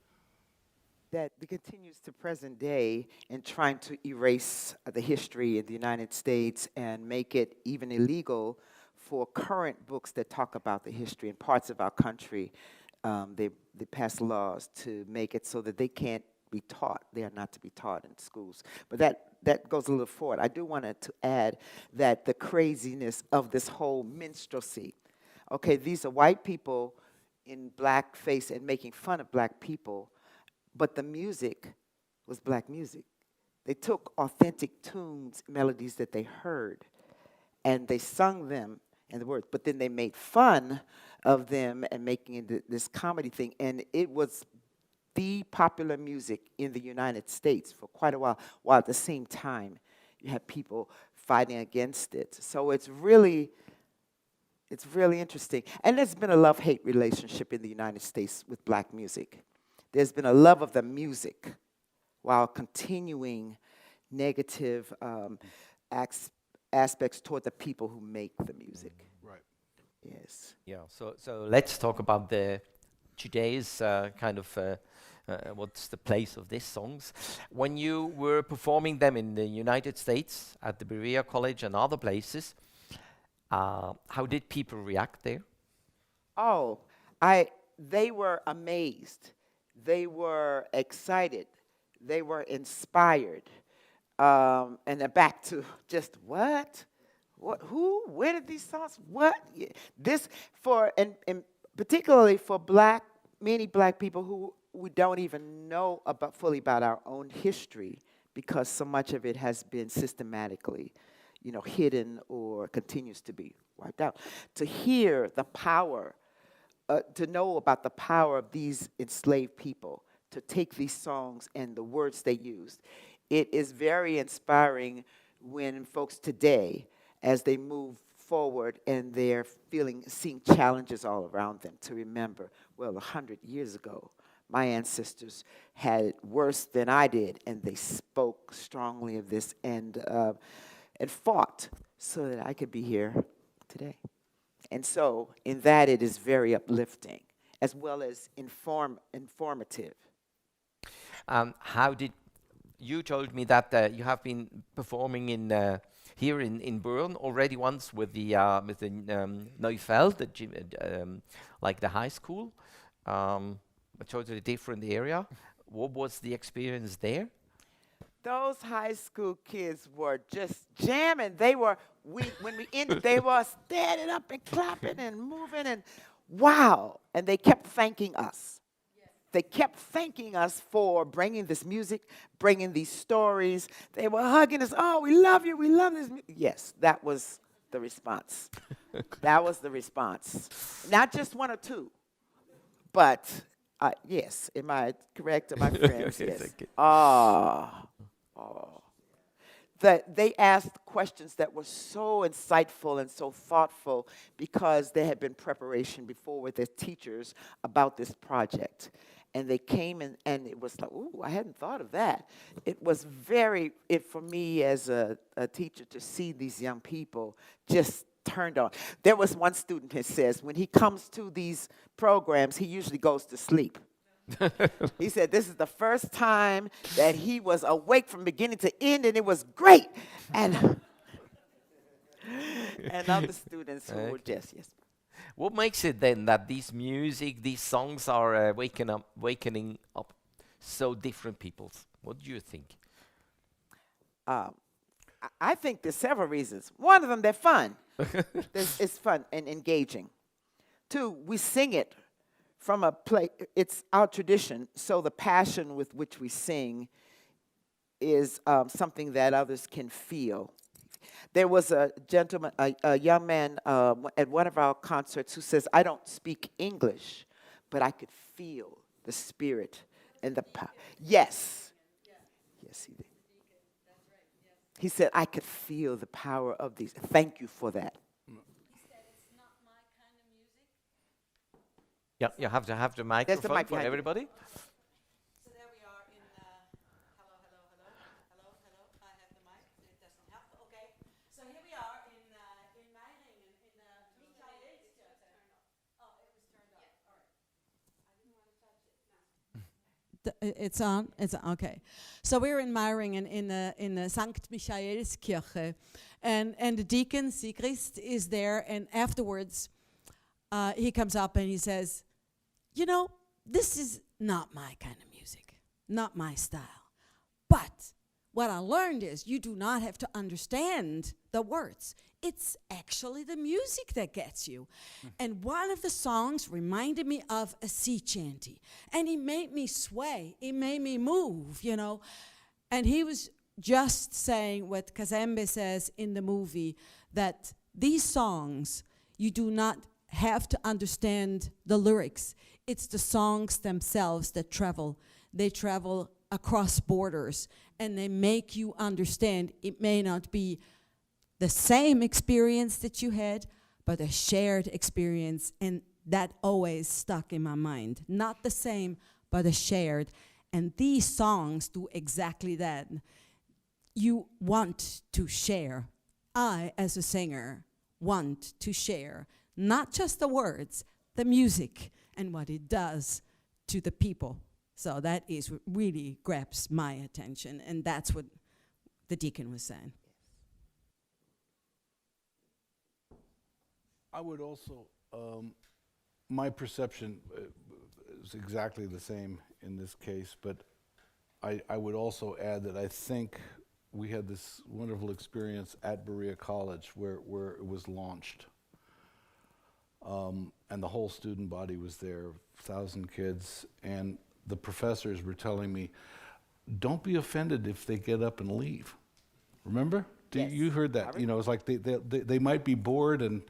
F: That continues to present day in trying to erase the history in the United States and make it even illegal for current books that talk about the history in parts of our country. They pass laws to make it so that they can't be taught. They are not to be taught in schools. But that goes a little forward. I do want to add that the craziness of this whole minstrelsy. Okay, these are white people in blackface and making fun of black people, but the music was black music. They took authentic tunes, melodies that they heard, and they sung them in the words, but then they made fun of them and making it this comedy thing, and it was the popular music in the United States for quite a while at the same time you had people fighting against it. So it's really interesting. And there's been a love-hate relationship in the United States with black music. There's been a love of the music while continuing negative aspects toward the people who make the music.
H: Right.
F: Yes.
G: Yeah, so let's talk about today's kind of what's the place of these songs. When you were performing them in the United States at the Berea College and other places, how did people react there?
F: Oh, they were amazed. They were excited. They were inspired. And they're back to just what? Who? Where did these songs? What? This and particularly for many black people who we don't even know fully about our own history, because so much of it has been systematically, hidden or continues to be wiped out. To hear the power to know about the power of these enslaved people, to take these songs and the words they used. It is very inspiring when folks today, as they move forward and they're seeing challenges all around them, to remember, well, 100 years ago, my ancestors had it worse than I did, and they spoke strongly of this and fought so that I could be here today. And so, in that, it is very uplifting, as well as informative.
G: How did you told me that you have been performing in here in Bern already once with the Neufeld, like the high school, a totally different area. What was the experience there?
F: Those high school kids were just jamming. They were when we ended, they were standing up and clapping and moving and wow! And they kept thanking us. They kept thanking us for bringing this music, bringing these stories. They were hugging us. Oh, we love you. We love this. Yes, that was the response. That was the response. Not just one or two, but yes. Am I correct? Am I friends? Yes. That they asked questions that were so insightful and so thoughtful because there had been preparation before with their teachers about this project. And they came and it was like, ooh, I hadn't thought of that. It was for me as a teacher to see these young people just turned on. There was one student who says when he comes to these programs, he usually goes to sleep. He said this is the first time that he was awake from beginning to end, and it was great. And other students who were just, yes.
G: What makes it then that these songs are wakening up so different peoples? What do you think?
F: I think there's several reasons. One of them, they're fun. It's fun and engaging. Two, we sing it from a place. It's our tradition, so the passion with which we sing is something that others can feel. There was a gentleman, a young man at one of our concerts who says, I don't speak English, but I could feel the spirit and the power. Yes. Yes, he did. He said, I could feel the power of these. Thank you for that.
G: Yeah, you have to have the microphone for everybody.
N: So there we are in, hello, hello, hello, hello, hello, I have the mic, it doesn't help, okay. So here we are in Meiringen, in the Michaelis. Oh, it was turned off, all right. I didn't want to touch it, no. It's on, okay. So we're in Meiringen in the St. Michaeliskirche, and the deacon, Sigrist, is there, and afterwards, he comes up and he says, you know, this is not my kind of music, not my style. But what I learned is you do not have to understand the words. It's actually the music that gets you. And one of the songs reminded me of a sea chanty. And he made me sway. He made me move, you know. And he was just saying what Kazembe says in the movie, that these songs, you do not have to understand the lyrics. It's the songs themselves that travel. They travel across borders, and they make you understand. It may not be the same experience that you had, but a shared experience, and that always stuck in my mind. Not the same, but a shared. And these songs do exactly that. You want to share. I, as a singer, want to share not just the words, the music, and what it does to the people. So that is what really grabs my attention, and that's what the deacon was saying.
H: I would also, my perception is exactly the same in this case, but I would also add that I think we had this wonderful experience at Berea College where it was launched. And the whole student body was there, 1,000 kids, and the professors were telling me, don't be offended if they get up and leave. Remember?
F: Yes,
H: You heard that. You know, it's like they might be bored and,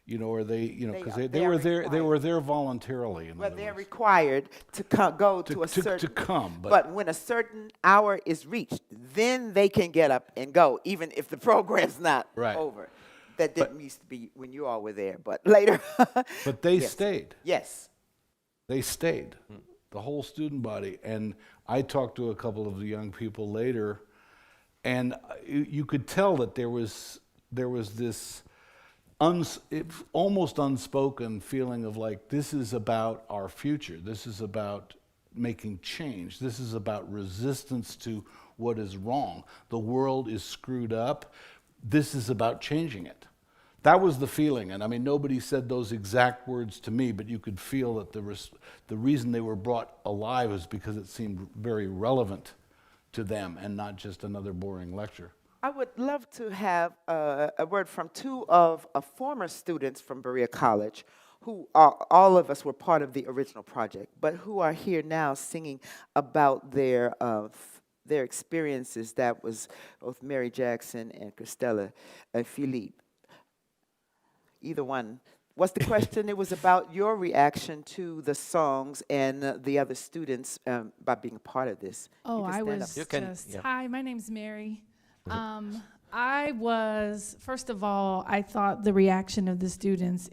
H: you know, or they, you know, because they
F: are
H: were there, they
F: required.
H: were there voluntarily. In
F: Well,
H: other
F: they're
H: words.
F: required to go to a certain...
H: to come,
F: but when a certain hour is reached, then they can get up and go, even if the program's not
H: Right.
F: over. That didn't used to be when you all were there, but later.
H: But they
F: Yes.
H: stayed.
F: Yes.
H: They stayed, the whole student body. And I talked to a couple of the young people later, and you could tell that there was this almost unspoken feeling of like, this is about our future. This is about making change. This is about resistance to what is wrong. The world is screwed up. This is about changing it. That was the feeling, and I mean, nobody said those exact words to me, but you could feel that the reason they were brought alive was because it seemed very relevant to them and not just another boring lecture.
F: I would love to have a word from two of former students from Berea College who are, all of us were part of the original project, but who are here now singing about their experiences. That was both Mary Jackson and Christella and Philippe. Either one. What's the question? It was about your reaction to the songs and the other students by being a part of this.
O: Oh,
F: You can
O: I
F: stand
O: was
F: up.
O: just, hi, my name's Mary. I was, first of all, I thought the reaction of the students,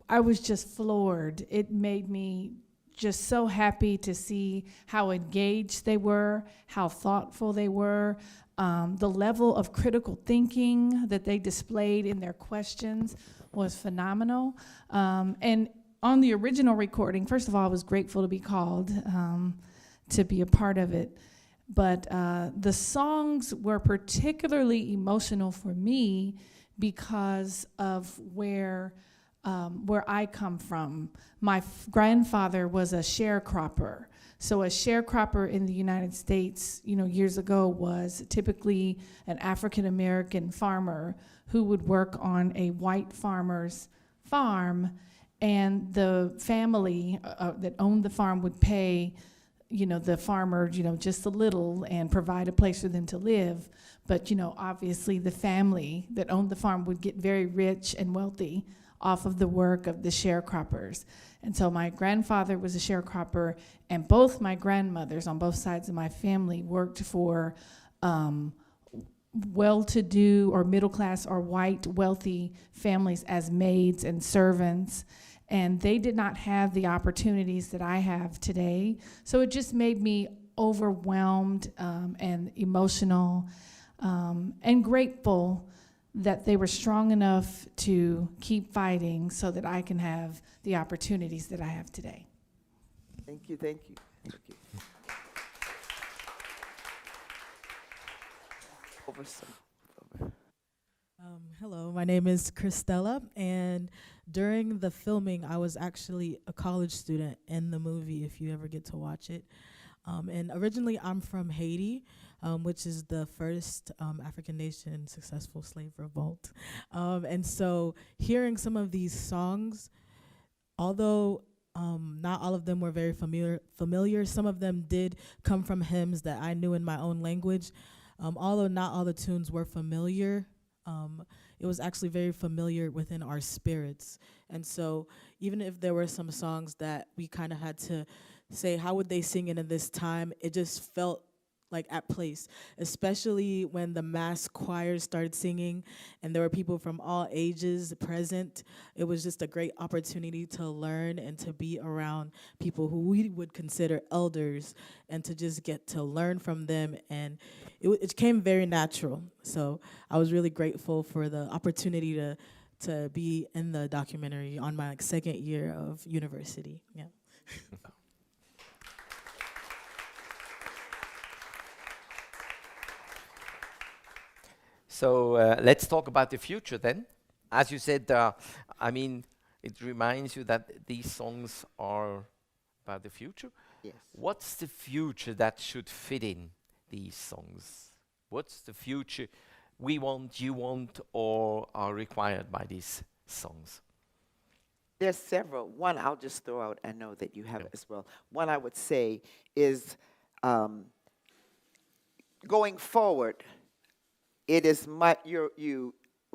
O: I was just floored. It made me just so happy to see how engaged they were, how thoughtful they were, the level of critical thinking that they displayed in their questions was phenomenal. And on the original recording, first of all, I was grateful to be called to be a part of it. But the songs were particularly emotional for me because of where I come from. My grandfather was a sharecropper. So a sharecropper in the United States, years ago was typically an African-American farmer who would work on a white farmer's farm, and the family that owned the farm would pay the farmer, just a little and provide a place for them to live. But, obviously the family that owned the farm would get very rich and wealthy off of the work of the sharecroppers. And so my grandfather was a sharecropper, and both my grandmothers on both sides of my family worked for well-to-do or middle-class or white wealthy families as maids and servants. And they did not have the opportunities that I have today. So it just made me overwhelmed and emotional and grateful that they were strong enough to keep fighting so that I can have the opportunities that I have today.
F: Thank you, thank you, thank you.
P: Hello, my name is Christella, and during the filming, I was actually a college student in the movie, if you ever get to watch it. And originally, I'm from Haiti, which is the first African nation successful slave revolt. And so hearing some of these songs, although not all of them were very familiar, some of them did come from hymns that I knew in my own language. Although not all the tunes were familiar, it was actually very familiar within our spirits. And so even if there were some songs that we kind of had to say, how would they sing it in this time, it just felt like at place, especially when the mass choirs started singing and there were people from all ages present. It was just a great opportunity to learn and to be around people who we would consider elders and to just get to learn from them. And it came very natural. So I was really grateful for the opportunity to be in the documentary on my second year of university. Yeah.
G: So let's talk about the future then. As you said, it reminds you that these songs are about the future.
F: Yes.
G: What's the future that should fit in these songs? What's the future we want, you want, or are required by these songs?
F: There's several. One I'll just throw out, I know that you have it as well. One I would say is going forward, it is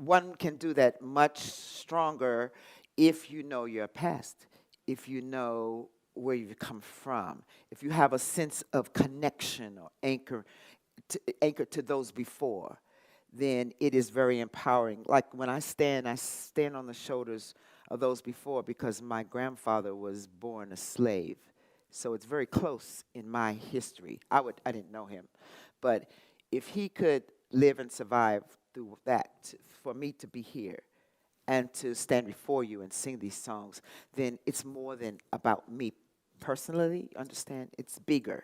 F: one can do that much stronger if you know your past, if you know where you've come from, if you have a sense of connection or anchor to those before, then it is very empowering. Like when I stand on the shoulders of those before because my grandfather was born a slave. So it's very close in my history. I didn't know him, but if he could live and survive through that, for me to be here and to stand before you and sing these songs, then it's more than about me personally, understand? It's bigger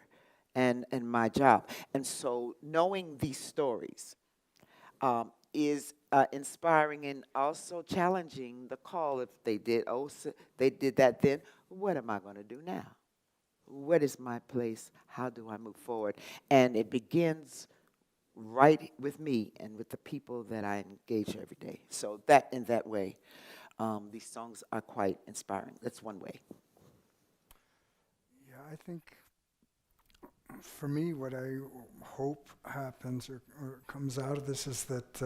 F: and my job. And so knowing these stories is inspiring and also challenging the call. If they did that then, what am I going to do now? What is my place? How do I move forward? And it begins right with me and with the people that I engage every day. So that in that way, these songs are quite inspiring. That's one way.
I: Yeah, I think for me, what I hope happens or comes out of this is that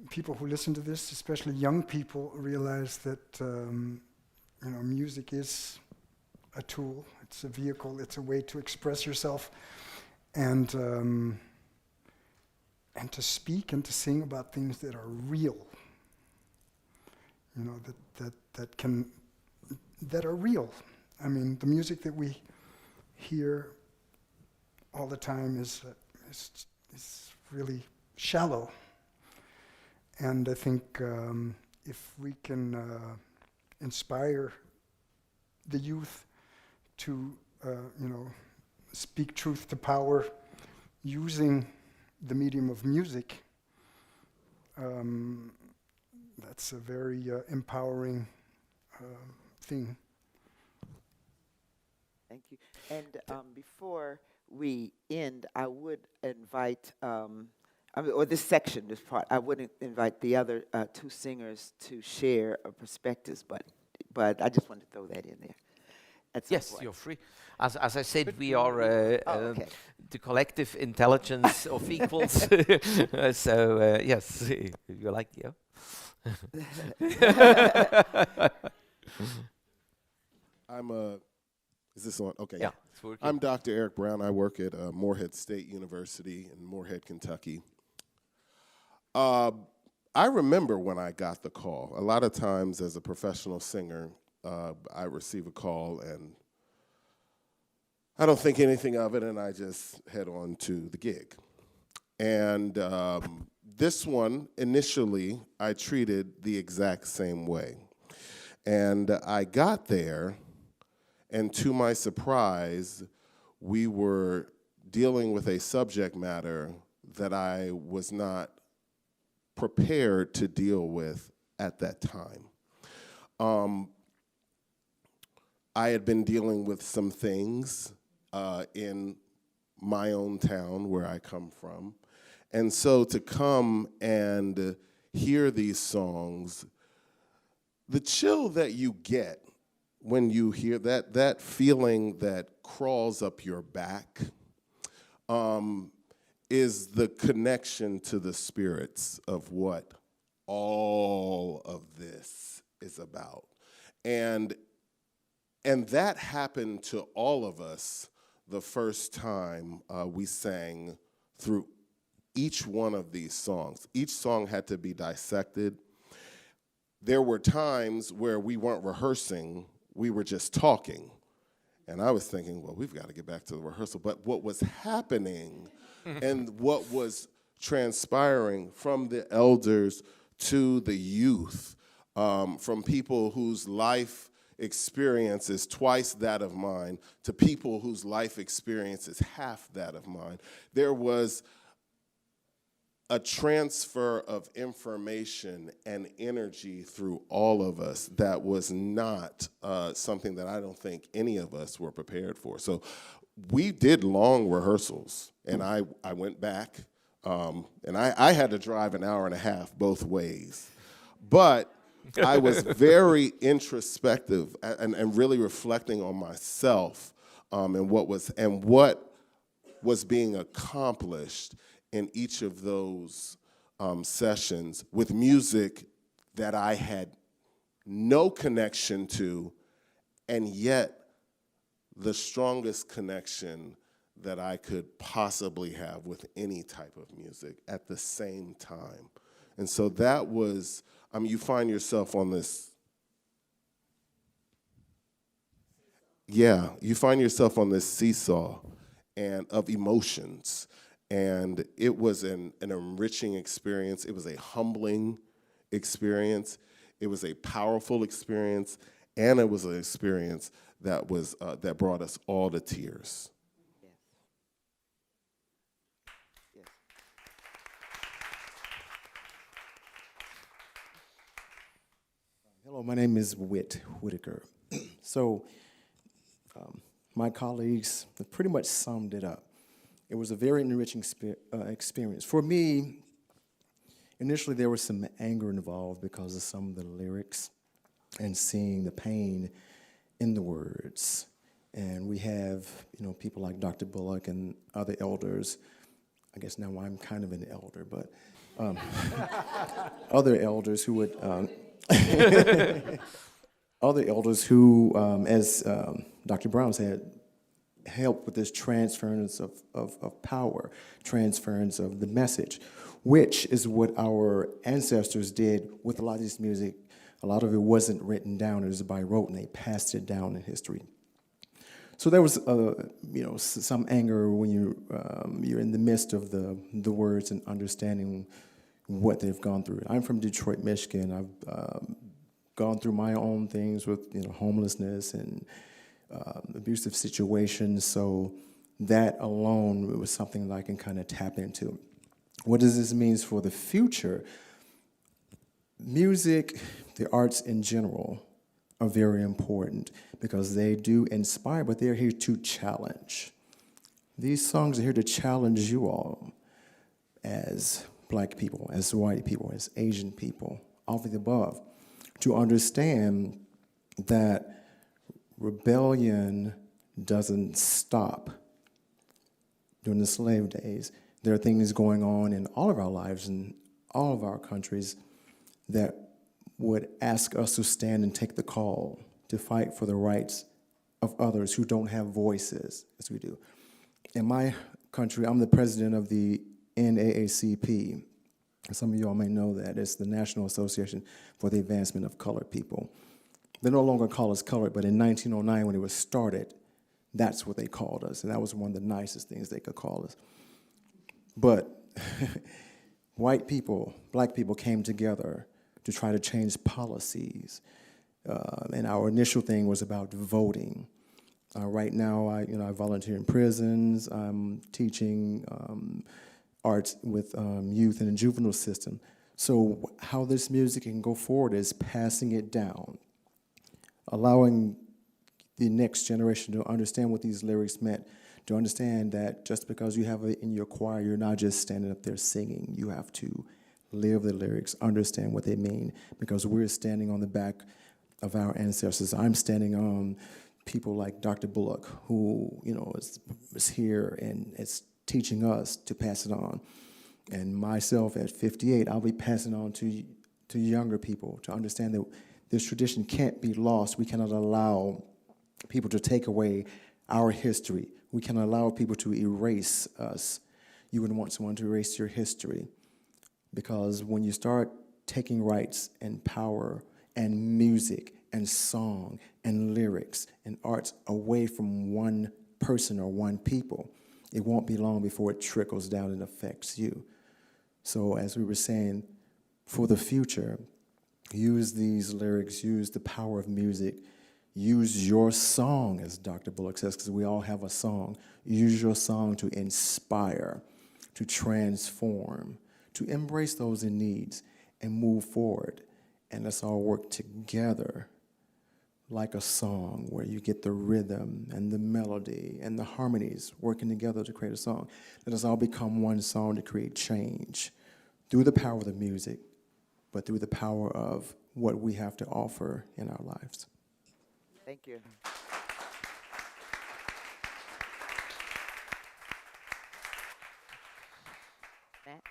I: people who listen to this, especially young people, realize that music is a tool, it's a vehicle, it's a way to express yourself, and to speak and to sing about things that are real. That are real. I mean, the music that we hear all the time is really shallow. And I think if we can inspire the youth to, speak truth to power using the medium of music, that's a very empowering thing.
F: Thank you. And before we end, I would invite, or this section, this part, I would invite the other two singers to share perspectives, but I just wanted to throw that in there.
G: Yes, you're free. As I said, we are the collective intelligence of equals. So yes, you like, yeah.
Q: Is this on? Okay.
G: Yeah, it's working.
Q: I'm Dr. Eric Brown. I work at Morehead State University in Morehead, Kentucky. I remember when I got the call. A lot of times as a professional singer, I receive a call and I don't think anything of it and I just head on to the gig. And this one, initially, I treated the exact same way. And I got there, and to my surprise, we were dealing with a subject matter that I was not prepared to deal with at that time. I had been dealing with some things in my own town where I come from. And so to come and hear these songs, the chill that you get when you hear that feeling that crawls up your back is the connection to the spirits of what all of this is about. And that happened to all of us the first time we sang through each one of these songs. Each song had to be dissected. There were times where we weren't rehearsing, we were just talking. And I was thinking, well, we've got to get back to the rehearsal. But what was happening and what was transpiring from the elders to the youth, from people whose life experience is twice that of mine to people whose life experience is half that of mine, there was a transfer of information and energy through all of us that was not something that I don't think any of us were prepared for. So we did long rehearsals, and I went back, and I had to drive an hour and a half both ways. But I was very introspective and really reflecting on myself and what was being accomplished in each of those sessions with music that I had no connection to, and yet the strongest connection that I could possibly have with any type of music at the same time. And so that was, you find yourself on this, you find yourself on this seesaw and of emotions. And it was an enriching experience. It was a humbling experience. It was a powerful experience. And it was an experience that was that brought us all to tears.
R: Hello, my name is Whitaker. So my colleagues have pretty much summed it up. It was a very enriching experience. For me, initially there was some anger involved because of some of the lyrics and seeing the pain in the words. And we have, people like Dr. Bullock and other elders. I guess now I'm kind of an elder, but other elders who would, as Dr. Brown said, help with this transference of power, transference of the message, which is what our ancestors did with a lot of this music. A lot of it wasn't written down, it was by rote, and they passed it down in history. So there was, some anger when you're in the midst of the words and understanding what they've gone through. I'm from Detroit, Michigan. I've gone through my own things with homelessness and abusive situations. So that alone was something that I can kind of tap into. What does this mean for the future? Music, the arts in general, are very important because they do inspire, but they're here to challenge. These songs are here to challenge you all as Black people, as white people, as Asian people, all of the above, to understand that rebellion doesn't stop during the slave days. There are things going on in all of our lives in all of our countries that would ask us to stand and take the call to fight for the rights of others who don't have voices, as we do. In my country, I'm the president of the NAACP. Some of you all may know that. It's the National Association for the Advancement of Colored People. They no longer call us colored, but in 1909 when it was started, that's what they called us, and that was one of the nicest things they could call us. But white people, Black people came together to try to change policies, and our initial thing was about voting. Right now, I volunteer in prisons. I'm teaching arts with youth in the juvenile system. So how this music can go forward is passing it down, allowing the next generation to understand what these lyrics meant, to understand that just because you have it in your choir, you're not just standing up there singing. You have to live the lyrics, understand what they mean, because we're standing on the back of our ancestors. I'm standing on people like Dr. Bullock, who is here and is teaching us to pass it on. And myself at 58, I'll be passing on to younger people to understand that this tradition can't be lost. We cannot allow people to take away our history. We cannot allow people to erase us. You wouldn't want someone to erase your history, because when you start taking rights and power and music and song and lyrics and arts away from one person or one people, it won't be long before it trickles down and affects you. So as we were saying, for the future, use these lyrics, use the power of music, use your song, as Dr. Bullock says, because we all have a song. Use your song to inspire, to transform, to embrace those in needs and move forward. And let's all work together like a song where you get the rhythm and the melody and the harmonies working together to create a song. Let us all become one song to create change through the power of the music, but through the power of what we have to offer in our lives.
F: Thank you. Matt?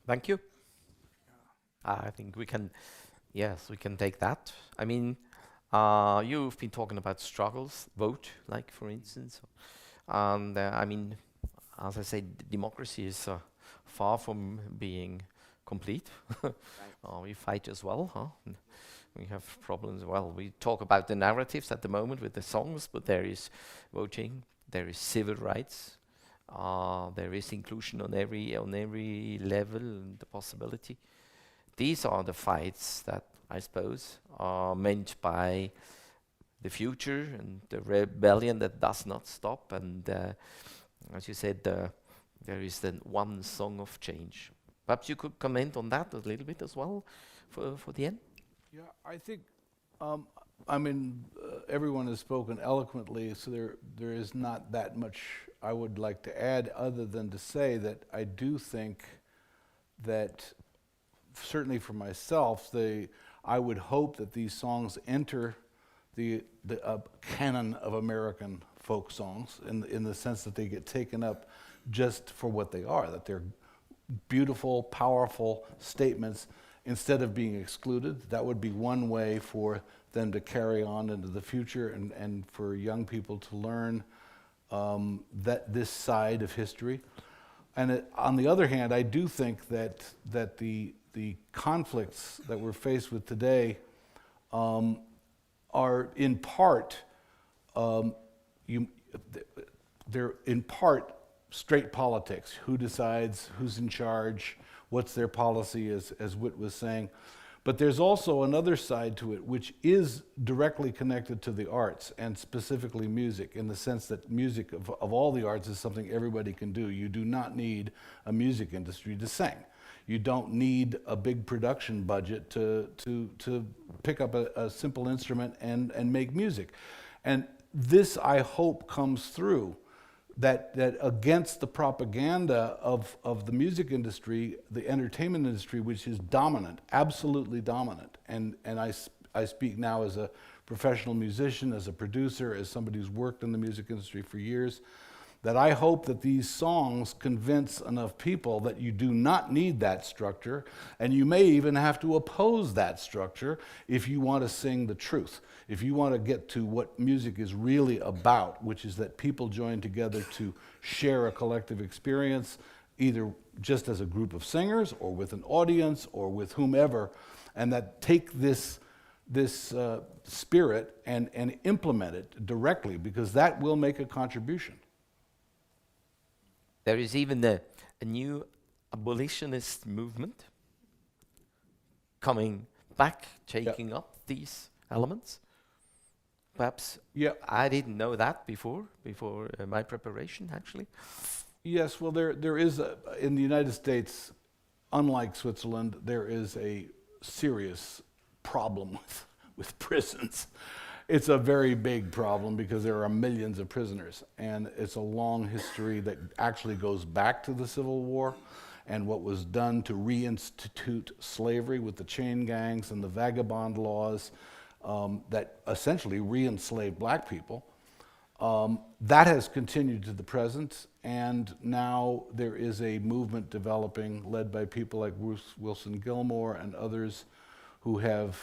G: Thank you. I think we can, yes, we can take that. I mean, you've been talking about struggles, vote, like for instance. And I mean, as I said, democracy is far from being complete. We fight as well, huh? We have problems. Well, we talk about the narratives at the moment with the songs, but there is voting, there is civil rights, there is inclusion on every level and the possibility. These are the fights that I suppose are meant by the future and the rebellion that does not stop. And as you said, there is then one song of change. Perhaps you could comment on that a little bit as well for the end.
H: Yeah, I think, I mean, everyone has spoken eloquently, so there is not that much I would like to add other than to say that I do think that, certainly for myself, I would hope that these songs enter the canon of American folk songs in the sense that they get taken up just for what they are, that they're beautiful, powerful statements instead of being excluded. That would be one way for them to carry on into the future and for young people to learn that this side of history. And on the other hand, I do think that the conflicts that we're faced with today are in part, they're in part straight politics. Who decides, who's in charge, what's their policy, as Whit was saying. But there's also another side to it, which is directly connected to the arts, and specifically music, in the sense that music, of all the arts, is something everybody can do. You do not need a music industry to sing. You don't need a big production budget to pick up a simple instrument and make music. And this, I hope, comes through, that against the propaganda of the music industry, the entertainment industry, which is dominant, absolutely dominant. And I speak now as a professional musician, as a producer, as somebody who's worked in the music industry for years, that I hope that these songs convince enough people that you do not need that structure, and you may even have to oppose that structure if you want to sing the truth. If you want to get to what music is really about, which is that people join together to share a collective experience, either just as a group of singers or with an audience or with whomever, and that take this spirit and implement it directly, because that will make a contribution.
G: There is even a new abolitionist movement coming back, taking up these elements. Perhaps I didn't know that before my preparation, actually.
H: Yes, well, there is, in the United States, unlike Switzerland, there is a serious problem with prisons. It's a very big problem because there are millions of prisoners, and it's a long history that actually goes back to the Civil War and what was done to reinstitute slavery with the chain gangs and the vagabond laws that essentially re-enslaved black people. That has continued to the present, and now there is a movement developing led by people like Ruth Wilson Gilmore and others who have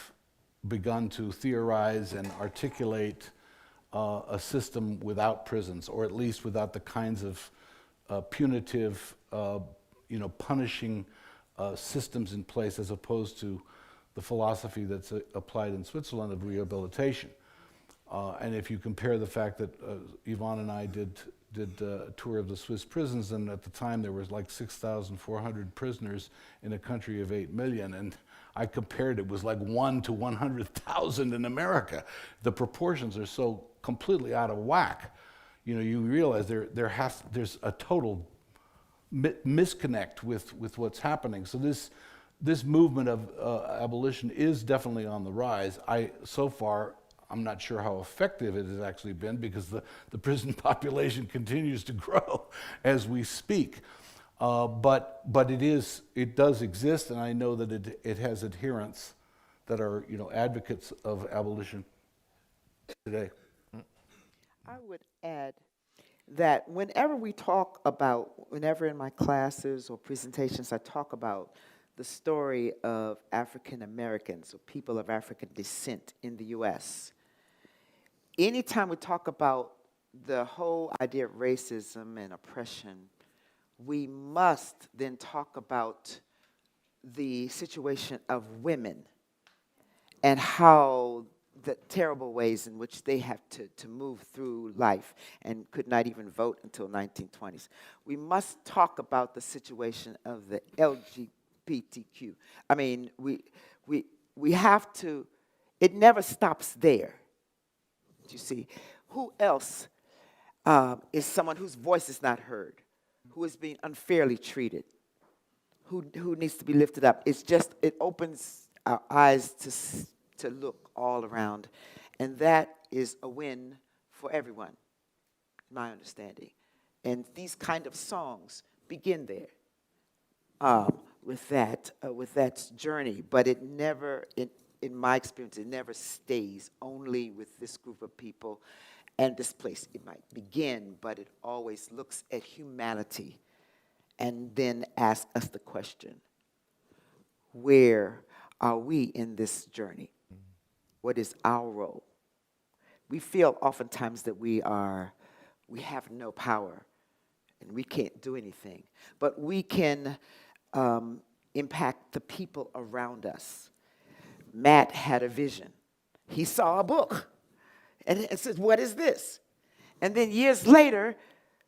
H: begun to theorize and articulate a system without prisons, or at least without the kinds of punitive, punishing systems in place, as opposed to the philosophy that's applied in Switzerland of rehabilitation. And if you compare the fact that Yvonne and I did a tour of the Swiss prisons, and at the time there was like 6,400 prisoners in a country of 8 million, and I compared, it was like 1 to 100,000 in America. The proportions are so completely out of whack. You realize there's a total misconnect with what's happening. So this movement of abolition is definitely on the rise. So far, I'm not sure how effective it has actually been, because the prison population continues to grow as we speak. But it does exist, and I know that it has adherents that are advocates of abolition today.
F: I would add that whenever in my classes or presentations I talk about the story of African Americans or people of African descent in the US, anytime we talk about the whole idea of racism and oppression, we must then talk about the situation of women and how the terrible ways in which they have to move through life and could not even vote until 1920s. We must talk about the situation of the LGBTQ. I mean, we have to, it never stops there. You see, who else is someone whose voice is not heard, who is being unfairly treated, who needs to be lifted up? It's just, it opens our eyes to look all around. And that is a win for everyone, my understanding. And these kind of songs begin there with that journey. But it never, in my experience, it never stays only with this group of people and this place. It might begin, but it always looks at humanity and then asks us the question, where are we in this journey? What is our role? We feel oftentimes that we have no power and we can't do anything, but we can impact the people around us. Matt had a vision. He saw a book and it says, what is this? And then years later,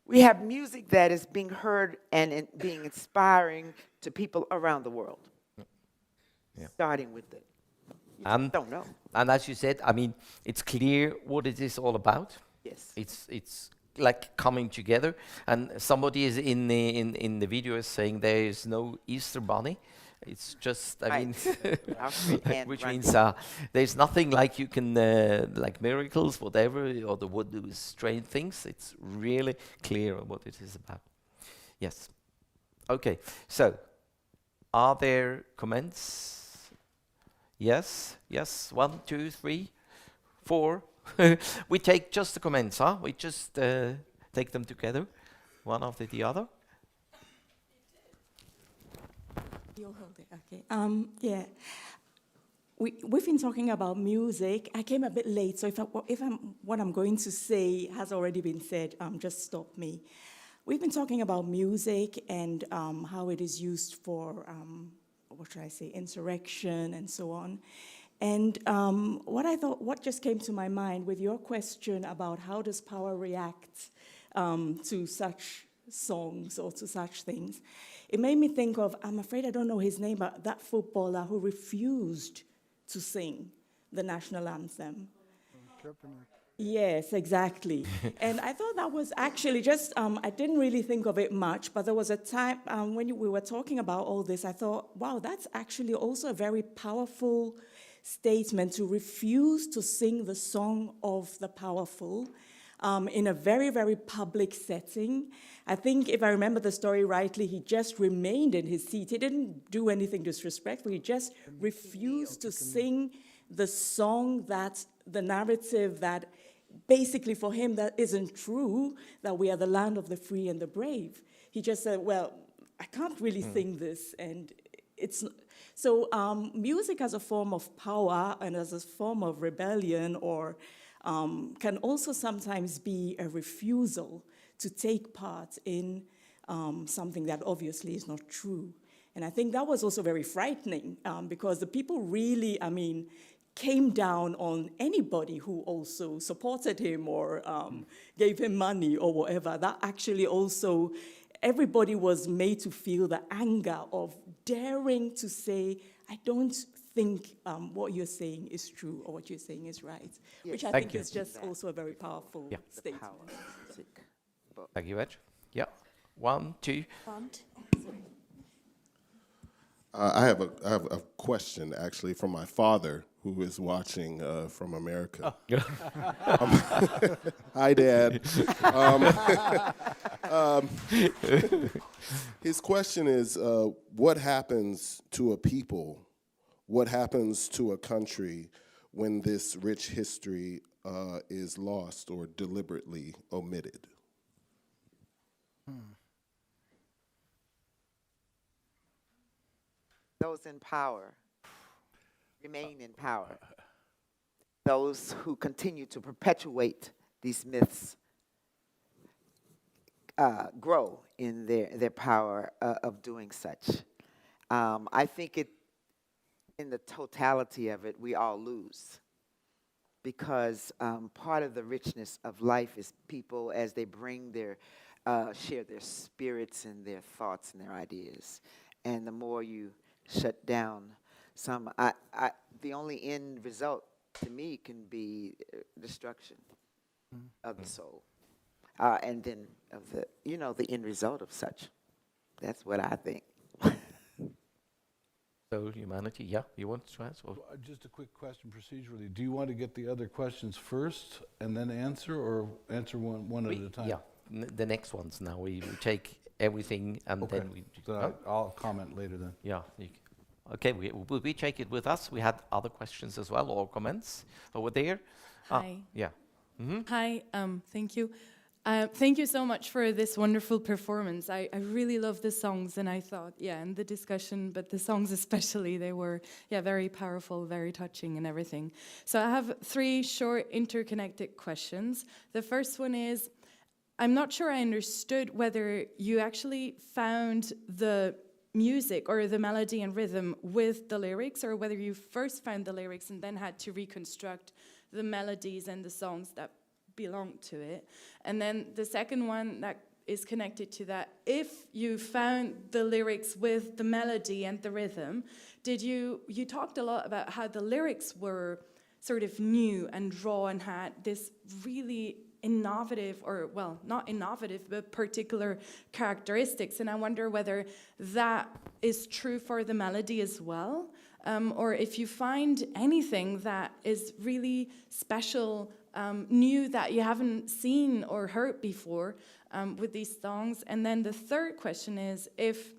F: we have music that is being heard and being inspiring to people around the world. Yeah. Starting with it. Don't know.
G: And as you said, I mean, it's clear what it is all about.
F: Yes.
G: It's like coming together. And somebody is in the video is saying there is no Easter bunny. It's just, I mean, which means there's nothing like you can, like miracles, whatever, or the wood do strange things. It's really clear what it is about. Yes. Okay. So, are there comments? Yes, yes, 1, 2, 3, 4. We take just the comments, huh? We just take them together, one after the other.
S: You'll hold it, okay. Yeah, we've been talking about music. I came a bit late, so what I'm going to say has already been said, just stop me. We've been talking about music and how it is used for what should I say, insurrection and so on. And what just came to my mind with your question about how does power react to such songs or to such things, it made me think of, I'm afraid I don't know his name, but that footballer who refused to sing the national anthem. Yes, exactly. And I thought that was actually just, I didn't really think of it much, but there was a time when we were talking about all this, I thought, wow, that's actually also a very powerful statement to refuse to sing the song of the powerful in a very, very public setting. I think if I remember the story rightly, he just remained in his seat. He didn't do anything disrespectful. He just refused to sing the song that, the narrative that basically for him that isn't true, that we are the land of the free and the brave. He just said, well, I can't really sing this, and it's, so music as a form of power and as a form of rebellion or can also sometimes be a refusal to take part in something that obviously is not true. And I think that was also very frightening because the people really, I mean, came down on anybody who also supported him or gave him money or whatever. That actually also, everybody was made to feel the anger of daring to say, I don't think what you're saying is true or what you're saying is right, yes. Which I think is just also a very powerful statement.
G: Thank you, Ed. Yeah. 1, 2.
Q: I have a question, actually, from my father, who is watching from America. Hi, Dad. His question is, what happens to a people, what happens to a country when this rich history is lost or deliberately omitted?
F: Those in power remain in power. Those who continue to perpetuate these myths grow in their power of doing such. I think in the totality of it, we all lose. Because part of the richness of life is people as they bring share their spirits and their thoughts and their ideas. And the more you shut down the only end result to me can be destruction of the soul. And then of the end result of such. That's what I think.
G: So humanity, yeah, you want to answer?
H: Just a quick question procedurally. Do you want to get the other questions first and then answer, or answer one at a time?
G: Yeah, the next ones now. We take everything and then we...
H: So I'll comment later then.
G: Yeah. Okay, we take it with us. We had other questions as well, or comments over there.
T: Hi.
G: Yeah. Mm-hmm.
T: Hi, thank you. Thank you so much for this wonderful performance. I really love the songs, and I thought, and the discussion, but the songs especially, they were, very powerful, very touching and everything. So I have 3 short interconnected questions. The first one is, I'm not sure I understood whether you actually found the music or the melody and rhythm with the lyrics, or whether you first found the lyrics and then had to reconstruct the melodies and the songs that belong to it. And then the second one that is connected to that, if you found the lyrics with the melody and the rhythm, you talked a lot about how the lyrics were sort of new and raw and had this really innovative, or well, not innovative, but particular characteristics. And I wonder whether that is true for the melody as well, or if you find anything that is really special, new, that you haven't seen or heard before with these songs. And then the third question is, if,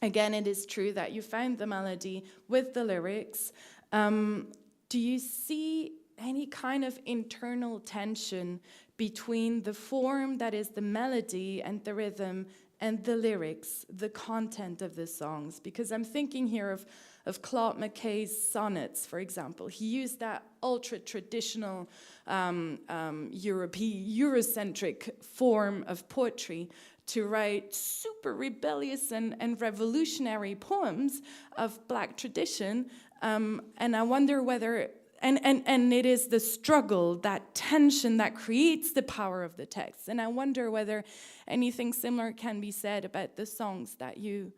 T: again, it is true that you found the melody with the lyrics, do you see any kind of internal tension between the form that is the melody and the rhythm and the lyrics, the content of the songs? Because I'm thinking here of Claude McKay's sonnets, for example. He used that ultra-traditional Eurocentric form of poetry to write super rebellious and revolutionary poems of Black tradition. And I wonder whether, and it is the struggle, that tension that creates the power of the text. And I wonder whether anything similar can be said about the songs that you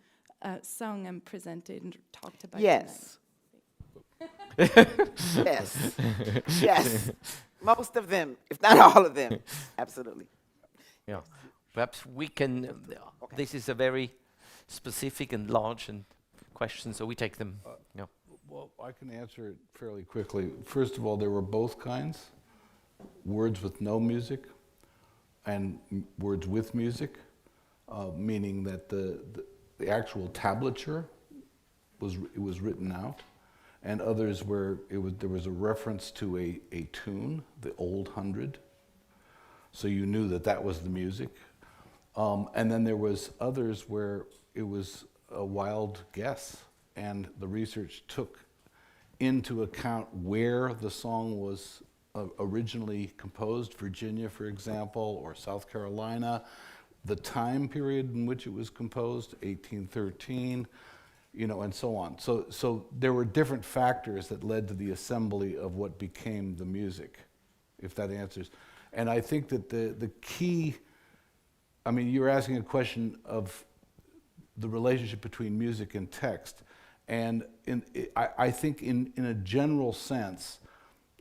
T: sung and presented and talked about.
F: Yes. Yes. Yes. Most of them, if not all of them. Absolutely.
G: Yeah. Perhaps we can, this is a very specific and large question, so we take them.
H: Well, I can answer it fairly quickly. First of all, there were both kinds, words with no music and words with music, meaning that the actual tablature was written out, and others where there was a reference to a tune, the Old Hundred, so you knew that was the music. And then there was others where it was a wild guess, and the research took into account where the song was originally composed, Virginia, for example, or South Carolina, the time period in which it was composed, 1813, and so on. So there were different factors that led to the assembly of what became the music, if that answers. And I think that the key, you're asking a question of the relationship between music and text. And I think in a general sense,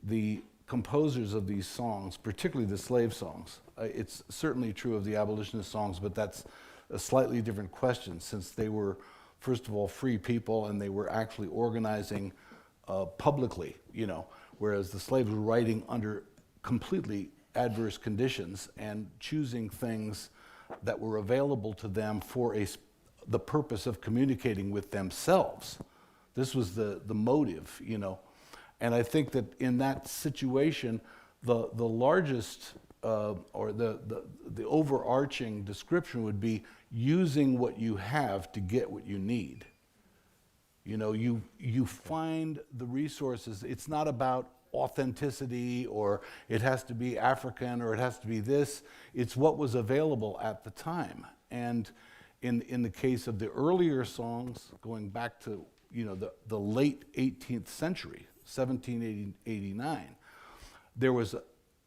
H: the composers of these songs, particularly the slave songs, it's certainly true of the abolitionist songs, but that's a slightly different question, since they were, first of all, free people, and they were actually organizing publicly, whereas the slaves were writing under completely adverse conditions and choosing things that were available to them for the purpose of communicating with themselves. This was the motive, And I think that in that situation, the largest or the overarching description would be using what you have to get what you need. You know, you find the resources. It's not about authenticity, or it has to be African, or it has to be this. It's what was available at the time. And in the case of the earlier songs, going back to, you know, the late 18th century, 1789, there was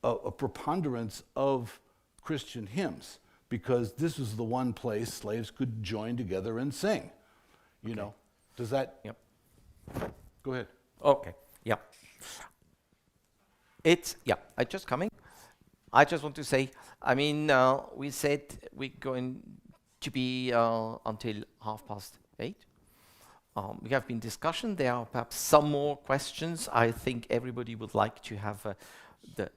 H: a preponderance of Christian hymns, because this was the one place slaves could join together and sing. You know, does that?
G: Yep.
H: Go ahead.
G: Okay. Yeah. I just coming. I just want to say, I mean, we said we're going to be until 8:30. We have been discussion. There are perhaps some more questions. I think everybody would like to have the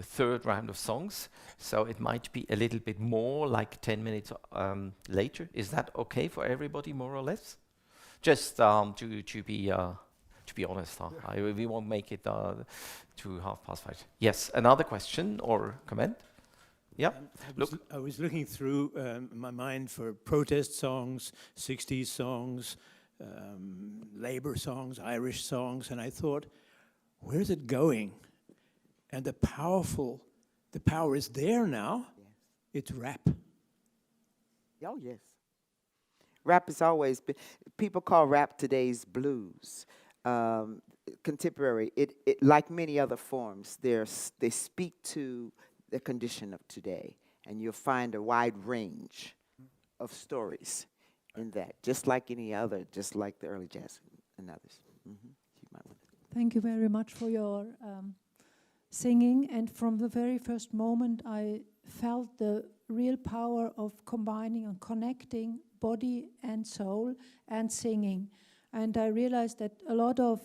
G: third round of songs, so it might be a little bit more, like 10 minutes later. Is that okay for everybody, more or less? Just to be honest, we won't make it to 5:30. Yes, another question or comment? Yeah,
L: I was looking through my mind for protest songs, 60s songs, labor songs, Irish songs, and I thought, where's it going? And the power is there now. Yes. It's rap.
F: Oh, yes. Rap has always been, people call rap today's blues. Contemporary, it like many other forms, they speak to the condition of today, and you'll find a wide range of stories in that, just like any other, just like the early jazz and others.
U: Thank you very much for your singing, and from the very first moment I felt the real power of combining and connecting body and soul and singing. And I realized that a lot of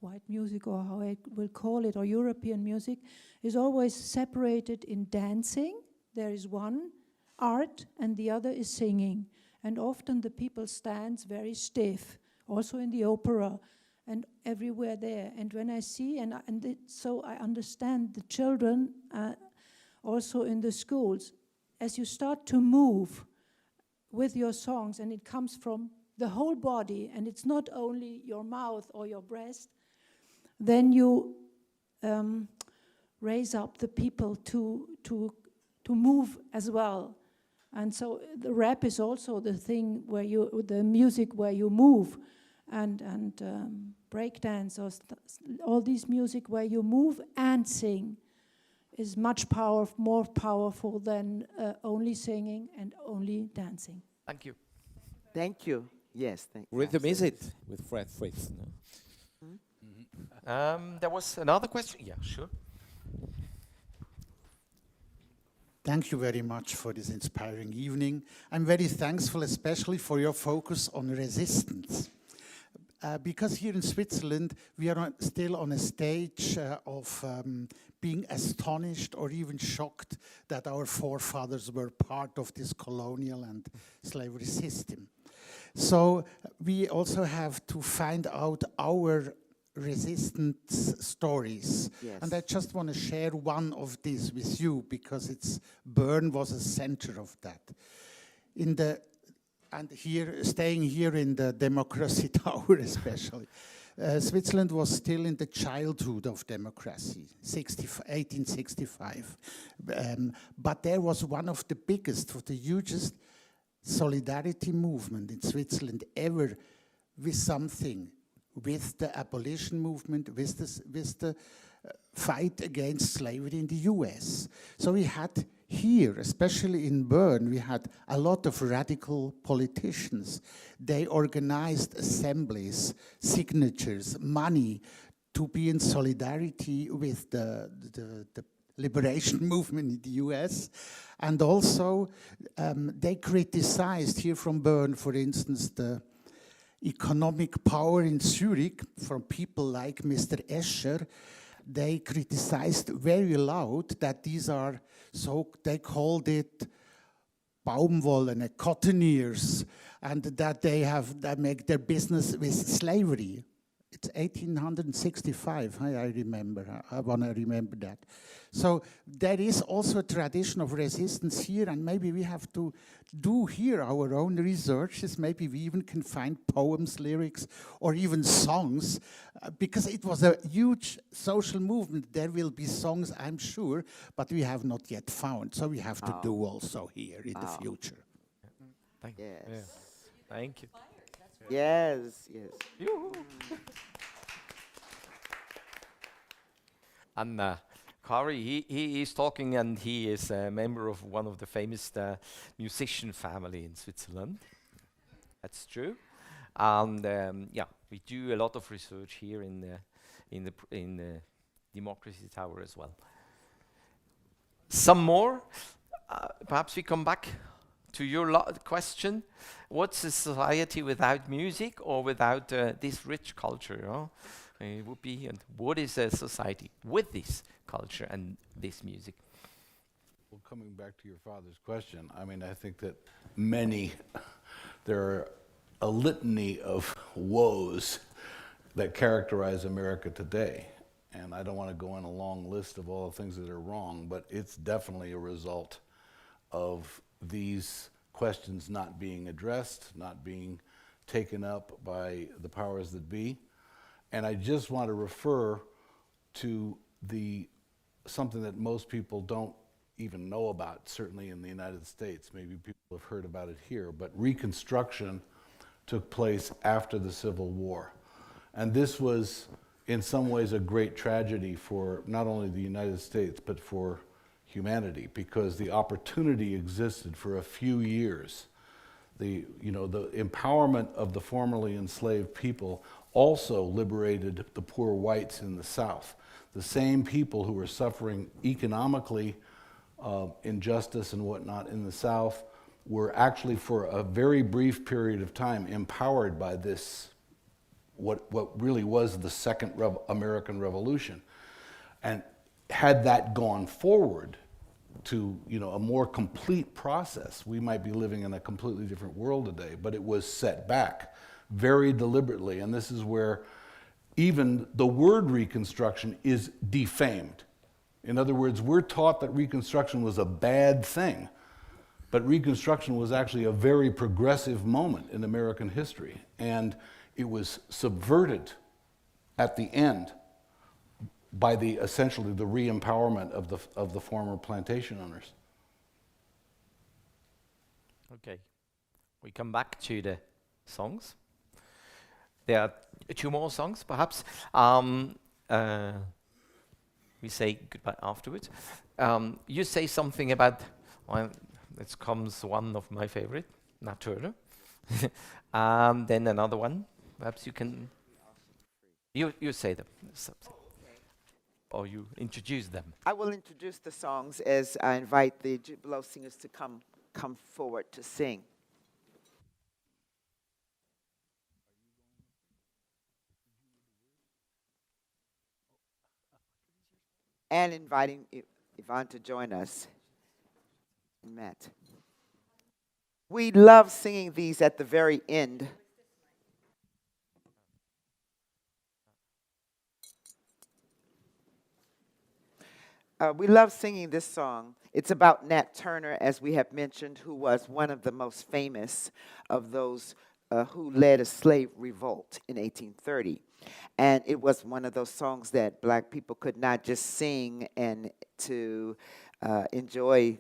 U: white music, or how I will call it, or European music, is always separated in dancing. There is one art and the other is singing. And often the people stand very stiff, also in the opera and everywhere there. And when I see, so I understand the children also in the schools, as you start to move with your songs, and it comes from the whole body, and it's not only your mouth or your breast, then you raise up the people to move as well. And so the rap is also the thing where the music where you move, and breakdance, or all these music where you move and sing is much more powerful than only singing and only dancing.
G: Thank you.
F: Thank you. Yes, thank you.
V: Rhythm is it with Fred Fritz. No?
G: There was another question. Yeah, sure.
M: Thank you very much for this inspiring evening. I'm very thankful, especially for your focus on resistance. Because here in Switzerland, we are still on a stage of being astonished or even shocked that our forefathers were part of this colonial and slavery system. So we also have to find out our resistance stories. Yes. And I just want to share one of these with you, because Bern was a center of that. Staying here in the Democracy Tower especially, Switzerland was still in the childhood of democracy, 1865. But there was one of the biggest, the hugest solidarity movement in Switzerland ever, with something, with the abolition movement, with the fight against slavery in the US. So we had here, especially in Bern, we had a lot of radical politicians. They organized assemblies, signatures, money to be in solidarity with the liberation movement in the US. And also they criticized here from Bern, for instance, the economic power in Zurich from people like Mr. Escher. They criticized very loud that these are, so they called it Baumwolle, cottoneers, and that they make their business with slavery. It's 1865, I remember. I want to remember that. So there is also a tradition of resistance here, and maybe we have to do here our own researches. Maybe we even can find poems, lyrics, or even songs, because it was a huge social movement. There will be songs, I'm sure, but we have not yet found. So we have to do also here in the future.
G: Thank you.
F: Yes.
G: Yeah. Thank you.
F: Yes, yes.
G: And Kari, he is talking, and he is a member of one of the famous musician family in Switzerland. That's true. And yeah, we do a lot of research here in the Democracy Tower as well. Some more. Perhaps we come back to your question. What's a society without music or without this rich culture? You know? It would be, and what is a society with this culture and this music?
H: Well, coming back to your father's question, I mean, I think that there are a litany of woes that characterize America today. And I don't want to go on a long list of all the things that are wrong, but it's definitely a result of these questions not being addressed, not being taken up by the powers that be. And I just want to refer to something that most people don't even know about, certainly in the United States. Maybe people have heard about it here, but Reconstruction took place after the Civil War. And this was, in some ways, a great tragedy for not only the United States, but for humanity, because the opportunity existed for a few years. The empowerment of the formerly enslaved people also liberated the poor whites in the South. The same people who were suffering economically injustice and whatnot in the South were actually, for a very brief period of time, empowered by this, what really was the Second American Revolution. And had that gone forward to a more complete process, we might be living in a completely different world today, but it was set back very deliberately. And this is where even the word Reconstruction is defamed. In other words, we're taught that Reconstruction was a bad thing, but Reconstruction was actually a very progressive moment in American history, and it was subverted at the end by essentially the re-empowerment of the former plantation owners.
G: Okay, we come back to the songs. There are two more songs, perhaps. We say goodbye afterwards. You say something about, it comes one of my favorite, Natur. Then another one. Perhaps you can, you say them. Or you introduce them.
F: I will introduce the songs as I invite the below singers to come forward to sing. And inviting Yvonne to join us. Matt. We love singing these at the very end. We love singing this song. It's about Nat Turner, as we have mentioned, who was one of the most famous of those who led a slave revolt in 1830. And it was one of those songs that black people could not just sing and to enjoy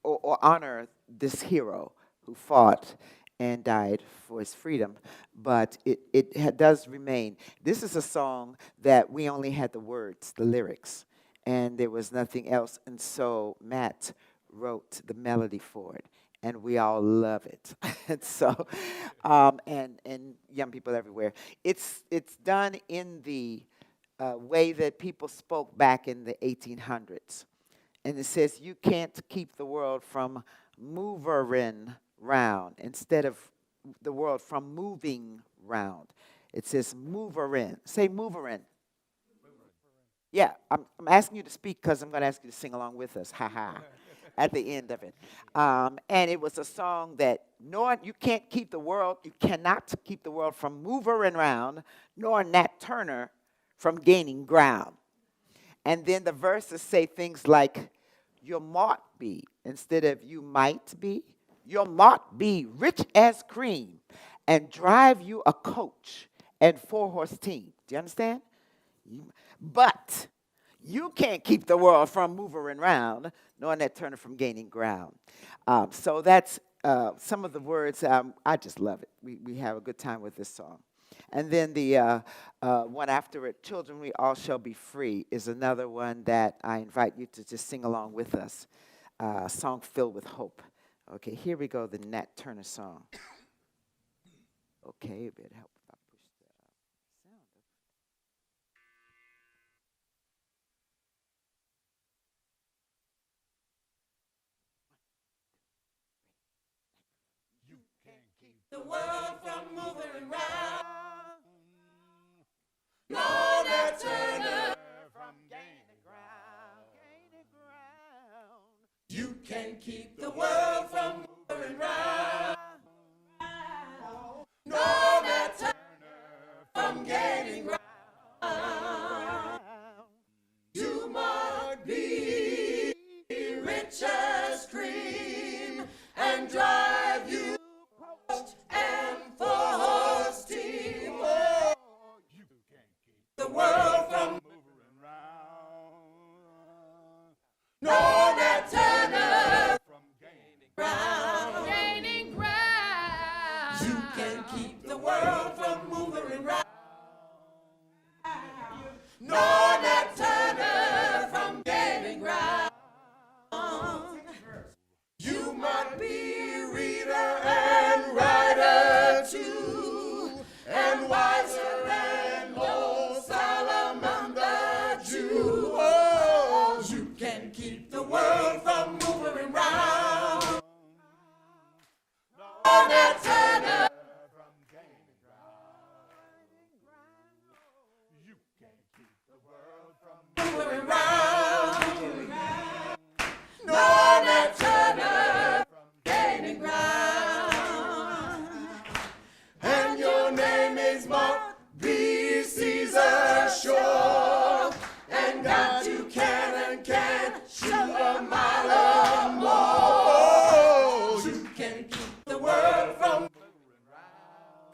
F: or honor this hero who fought and died for his freedom, but it does remain. This is a song that we only had the words, the lyrics, and there was nothing else. And so Matt wrote the melody for it, and we all love it. And so, and young people everywhere. It's done in the way that people spoke back in the 1800s. And it says, you can't keep the world from movering round instead of the world from moving round. It says moverin. Say moverin. Yeah, I'm asking you to speak because I'm going to ask you to sing along with us. Ha ha. at the end of it. And it was a song that you can't keep the world, you cannot keep the world from moving around, nor Nat Turner from gaining ground. And then the verses say things like, you might be, instead of you might be, you might be rich as cream and drive you a coach and 4-horse team. Do you understand? But you can't keep the world from moving around, nor Nat Turner from gaining ground. So that's some of the words. I just love it. We have a good time with this song. And then the one after it, Children We All Shall Be Free, is another one that I invite you to just sing along with us. A song filled with hope. Okay, here we go, the Nat Turner song. Okay, it better help if I push the sound up.
B: You can't keep the world from moving around. No, Nat Turner from gaining ground, gaining ground. You can't keep the world from moving around. No, Nat Turner from gaining ground. You might be rich as cream and drive you coach and 4-horse team. Oh, you can't keep the world from moving around. No, Nat Turner from gaining ground. Gaining ground. You can't keep the world from moving around. No, Nat Turner from gaining ground. You might be reader and writer too, and wiser than old Salamander Jew. Oh, you can keep the world from moving around. No, Nat Turner from gaining ground. You can keep the world from moving around. No, Nat Turner from gaining ground. And your name is Mark B. Caesar Shore. And God you can and can't shoot a mile or more. You can keep the world from moving around.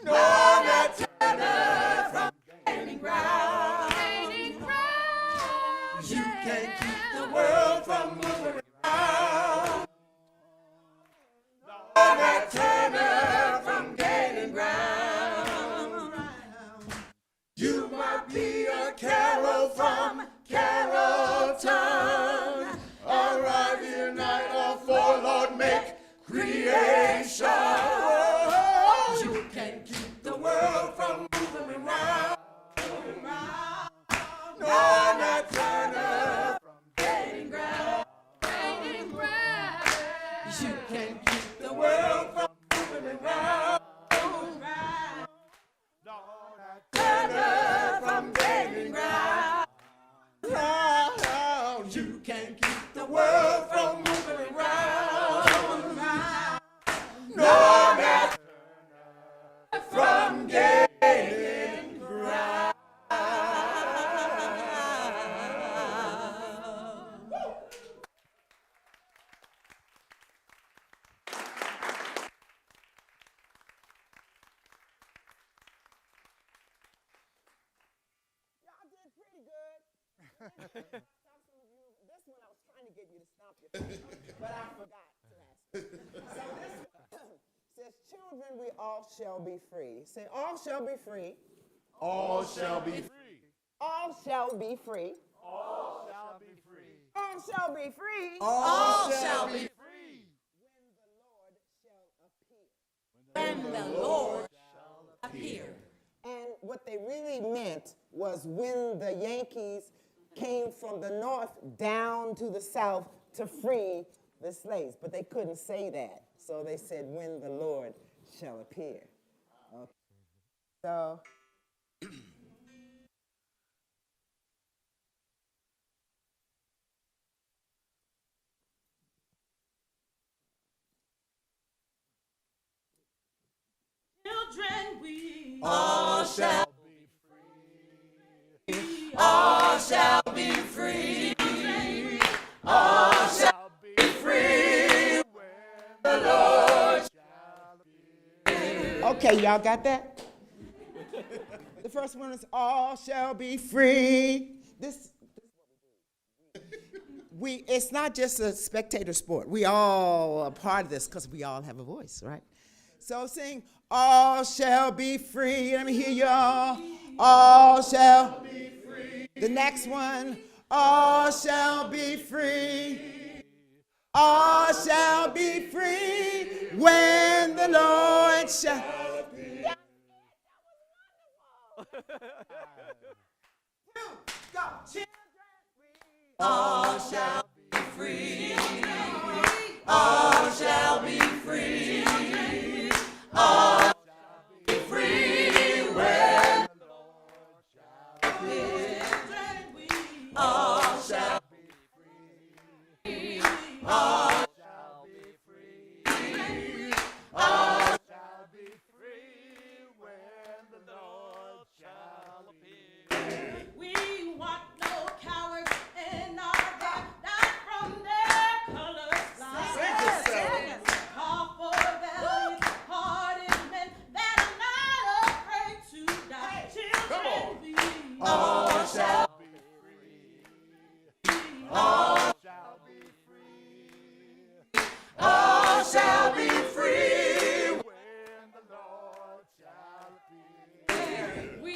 B: No, Nat Turner from gaining ground. Gaining ground. You can keep the world from moving around. No, Nat Turner from gaining ground. You might be a carol from Carrollton, arrive here night or for Lord make creation. You can keep the world from moving around. No, Nat Turner from gaining ground. Gaining ground. You can keep the world from moving around. No, Nat Turner from gaining ground. You can keep the world from moving around. No, Nat Turner from gaining ground.
F: Y'all did pretty good. This one I was trying to get you to stomp your feet, but I forgot to ask you. So this one says, children, we all shall be free. Say, all shall be free.
B: All shall be free.
F: All shall be free.
B: All shall be free.
F: All shall be free.
B: All shall be free.
F: When the Lord shall appear. And what they really meant was when the Yankees came from the north down to the south to free the slaves. But they couldn't say that. So they said, when the Lord shall appear. Okay. So
B: All shall be free. All shall be free. All shall be free when the Lord shall be.
F: Okay, y'all got that? The first one is all shall be free. It's not just a spectator sport. We all are part of this because we all have a voice, right? So sing, all shall be free. Let me hear y'all. All shall be free. The next one, all shall be free. All shall be free when the Lord shall be. That was wonderful.
B: All shall be free. All shall be free. All shall be free when the Lord shall be. All shall be free. All shall be free. All shall be free when the Lord shall appear.
A: We want no cowards in our back, not from their colors. Call for valiant, hardened men that are not afraid to die. Children, we
B: all shall be free. All shall be free. All shall be free when the Lord shall appear.
A: We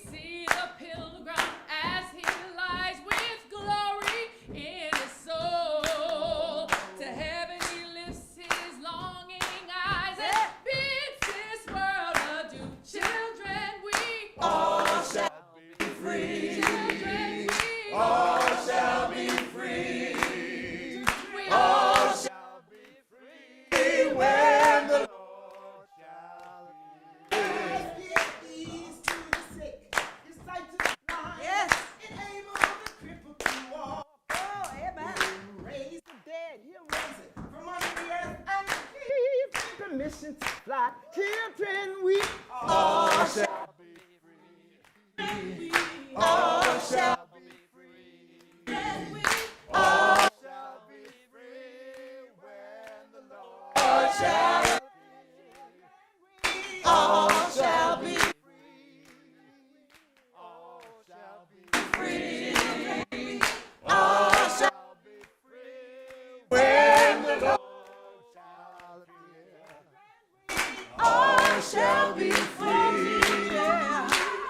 A: see the pilgrim as he lies with glory in his soul. To heaven he lifts his longing eyes and bids this world adieu. Children, we
B: all shall be free.
A: Children, we
B: all shall be free. All shall be free when the Lord shall appear.
F: Give ease to the sick, give sight to the blind. Yes. Enable the crippled to walk. Oh, amen. Raise the dead, he'll raise it from under the earth and give them permission to fly. Children, we
B: all shall be free. All shall be free. All shall be free when the Lord shall appear. All shall be free. All shall be free. All shall be free when the Lord shall appear. All shall be free.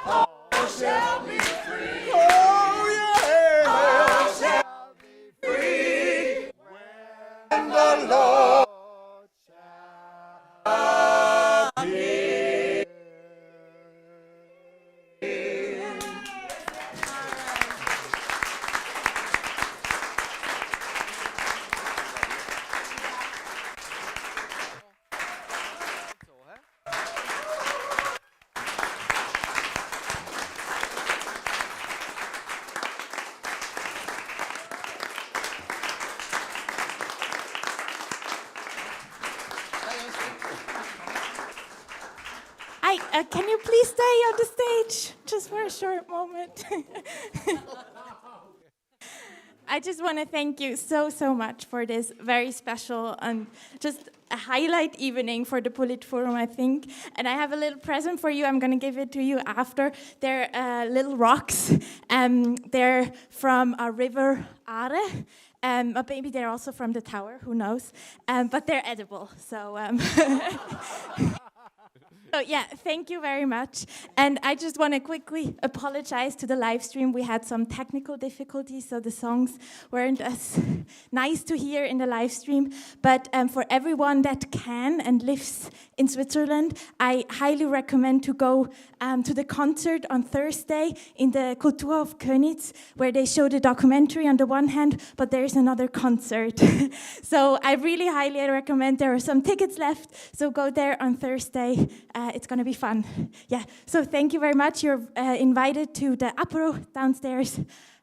B: All shall be free.
F: Oh, yeah.
B: All shall be free when the Lord shall appear.
E: Can you please stay on the stage just for a short moment? I just want to thank you so much for this very special and just a highlight evening for the Politforum, I think. And I have a little present for you. I'm going to give it to you after. They're little rocks. They're from a river, Aare. But maybe they're also from the tower, who knows? But they're edible, so... So yeah, thank you very much. And I just want to quickly apologize to the live stream. We had some technical difficulties, so the songs weren't as nice to hear in the live stream. But for everyone that can and lives in Switzerland, I highly recommend to go to the concert on Thursday in the Kultur of Königs, where they show the documentary on the one hand, but there's another concert. So I really highly recommend. There are some tickets left, so go there on Thursday. It's going to be fun. Yeah, so thank you very much. You're invited to the apéro downstairs.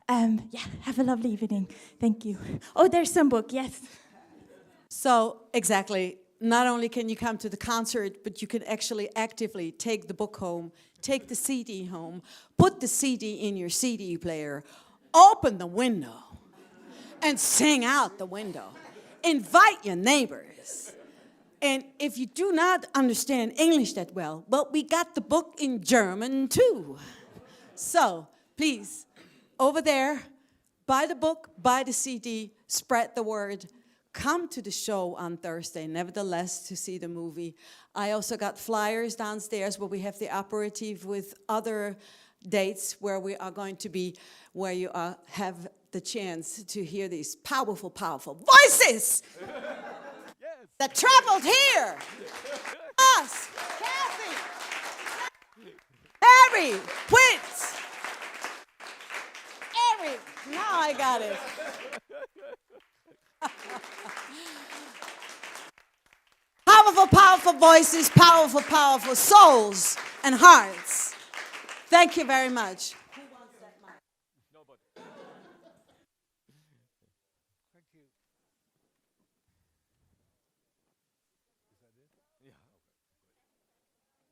E: Yeah, have a lovely evening. Thank you. Oh, there's some book, yes.
N: So, exactly, not only can you come to the concert, but you can actually actively take the book home, take the CD home, put the CD in your CD player, open the window, and sing out the window. Invite your neighbors. And if you do not understand English that well, well, we got the book in German too. So, please, over there, buy the book, buy the CD, spread the word. Come to the show on Thursday, nevertheless, to see the movie. I also got flyers downstairs where we have the aperitif with other dates where we are going to be, where you have the chance to hear these powerful, powerful voices that traveled here. Us, Kathy, Harry, Quince, Eric. Now I got it. Powerful, powerful voices, powerful, powerful souls and hearts. Thank you very much. Who wants that mic?
G: Nobody.
H: Thank you. Is that it? Yeah.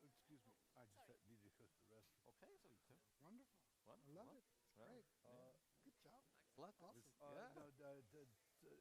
H: Okay. Excuse me. I just needed to push the rest.
G: Okay, so you
I: Wonderful. I love it. Great. Good job.
G: Awesome.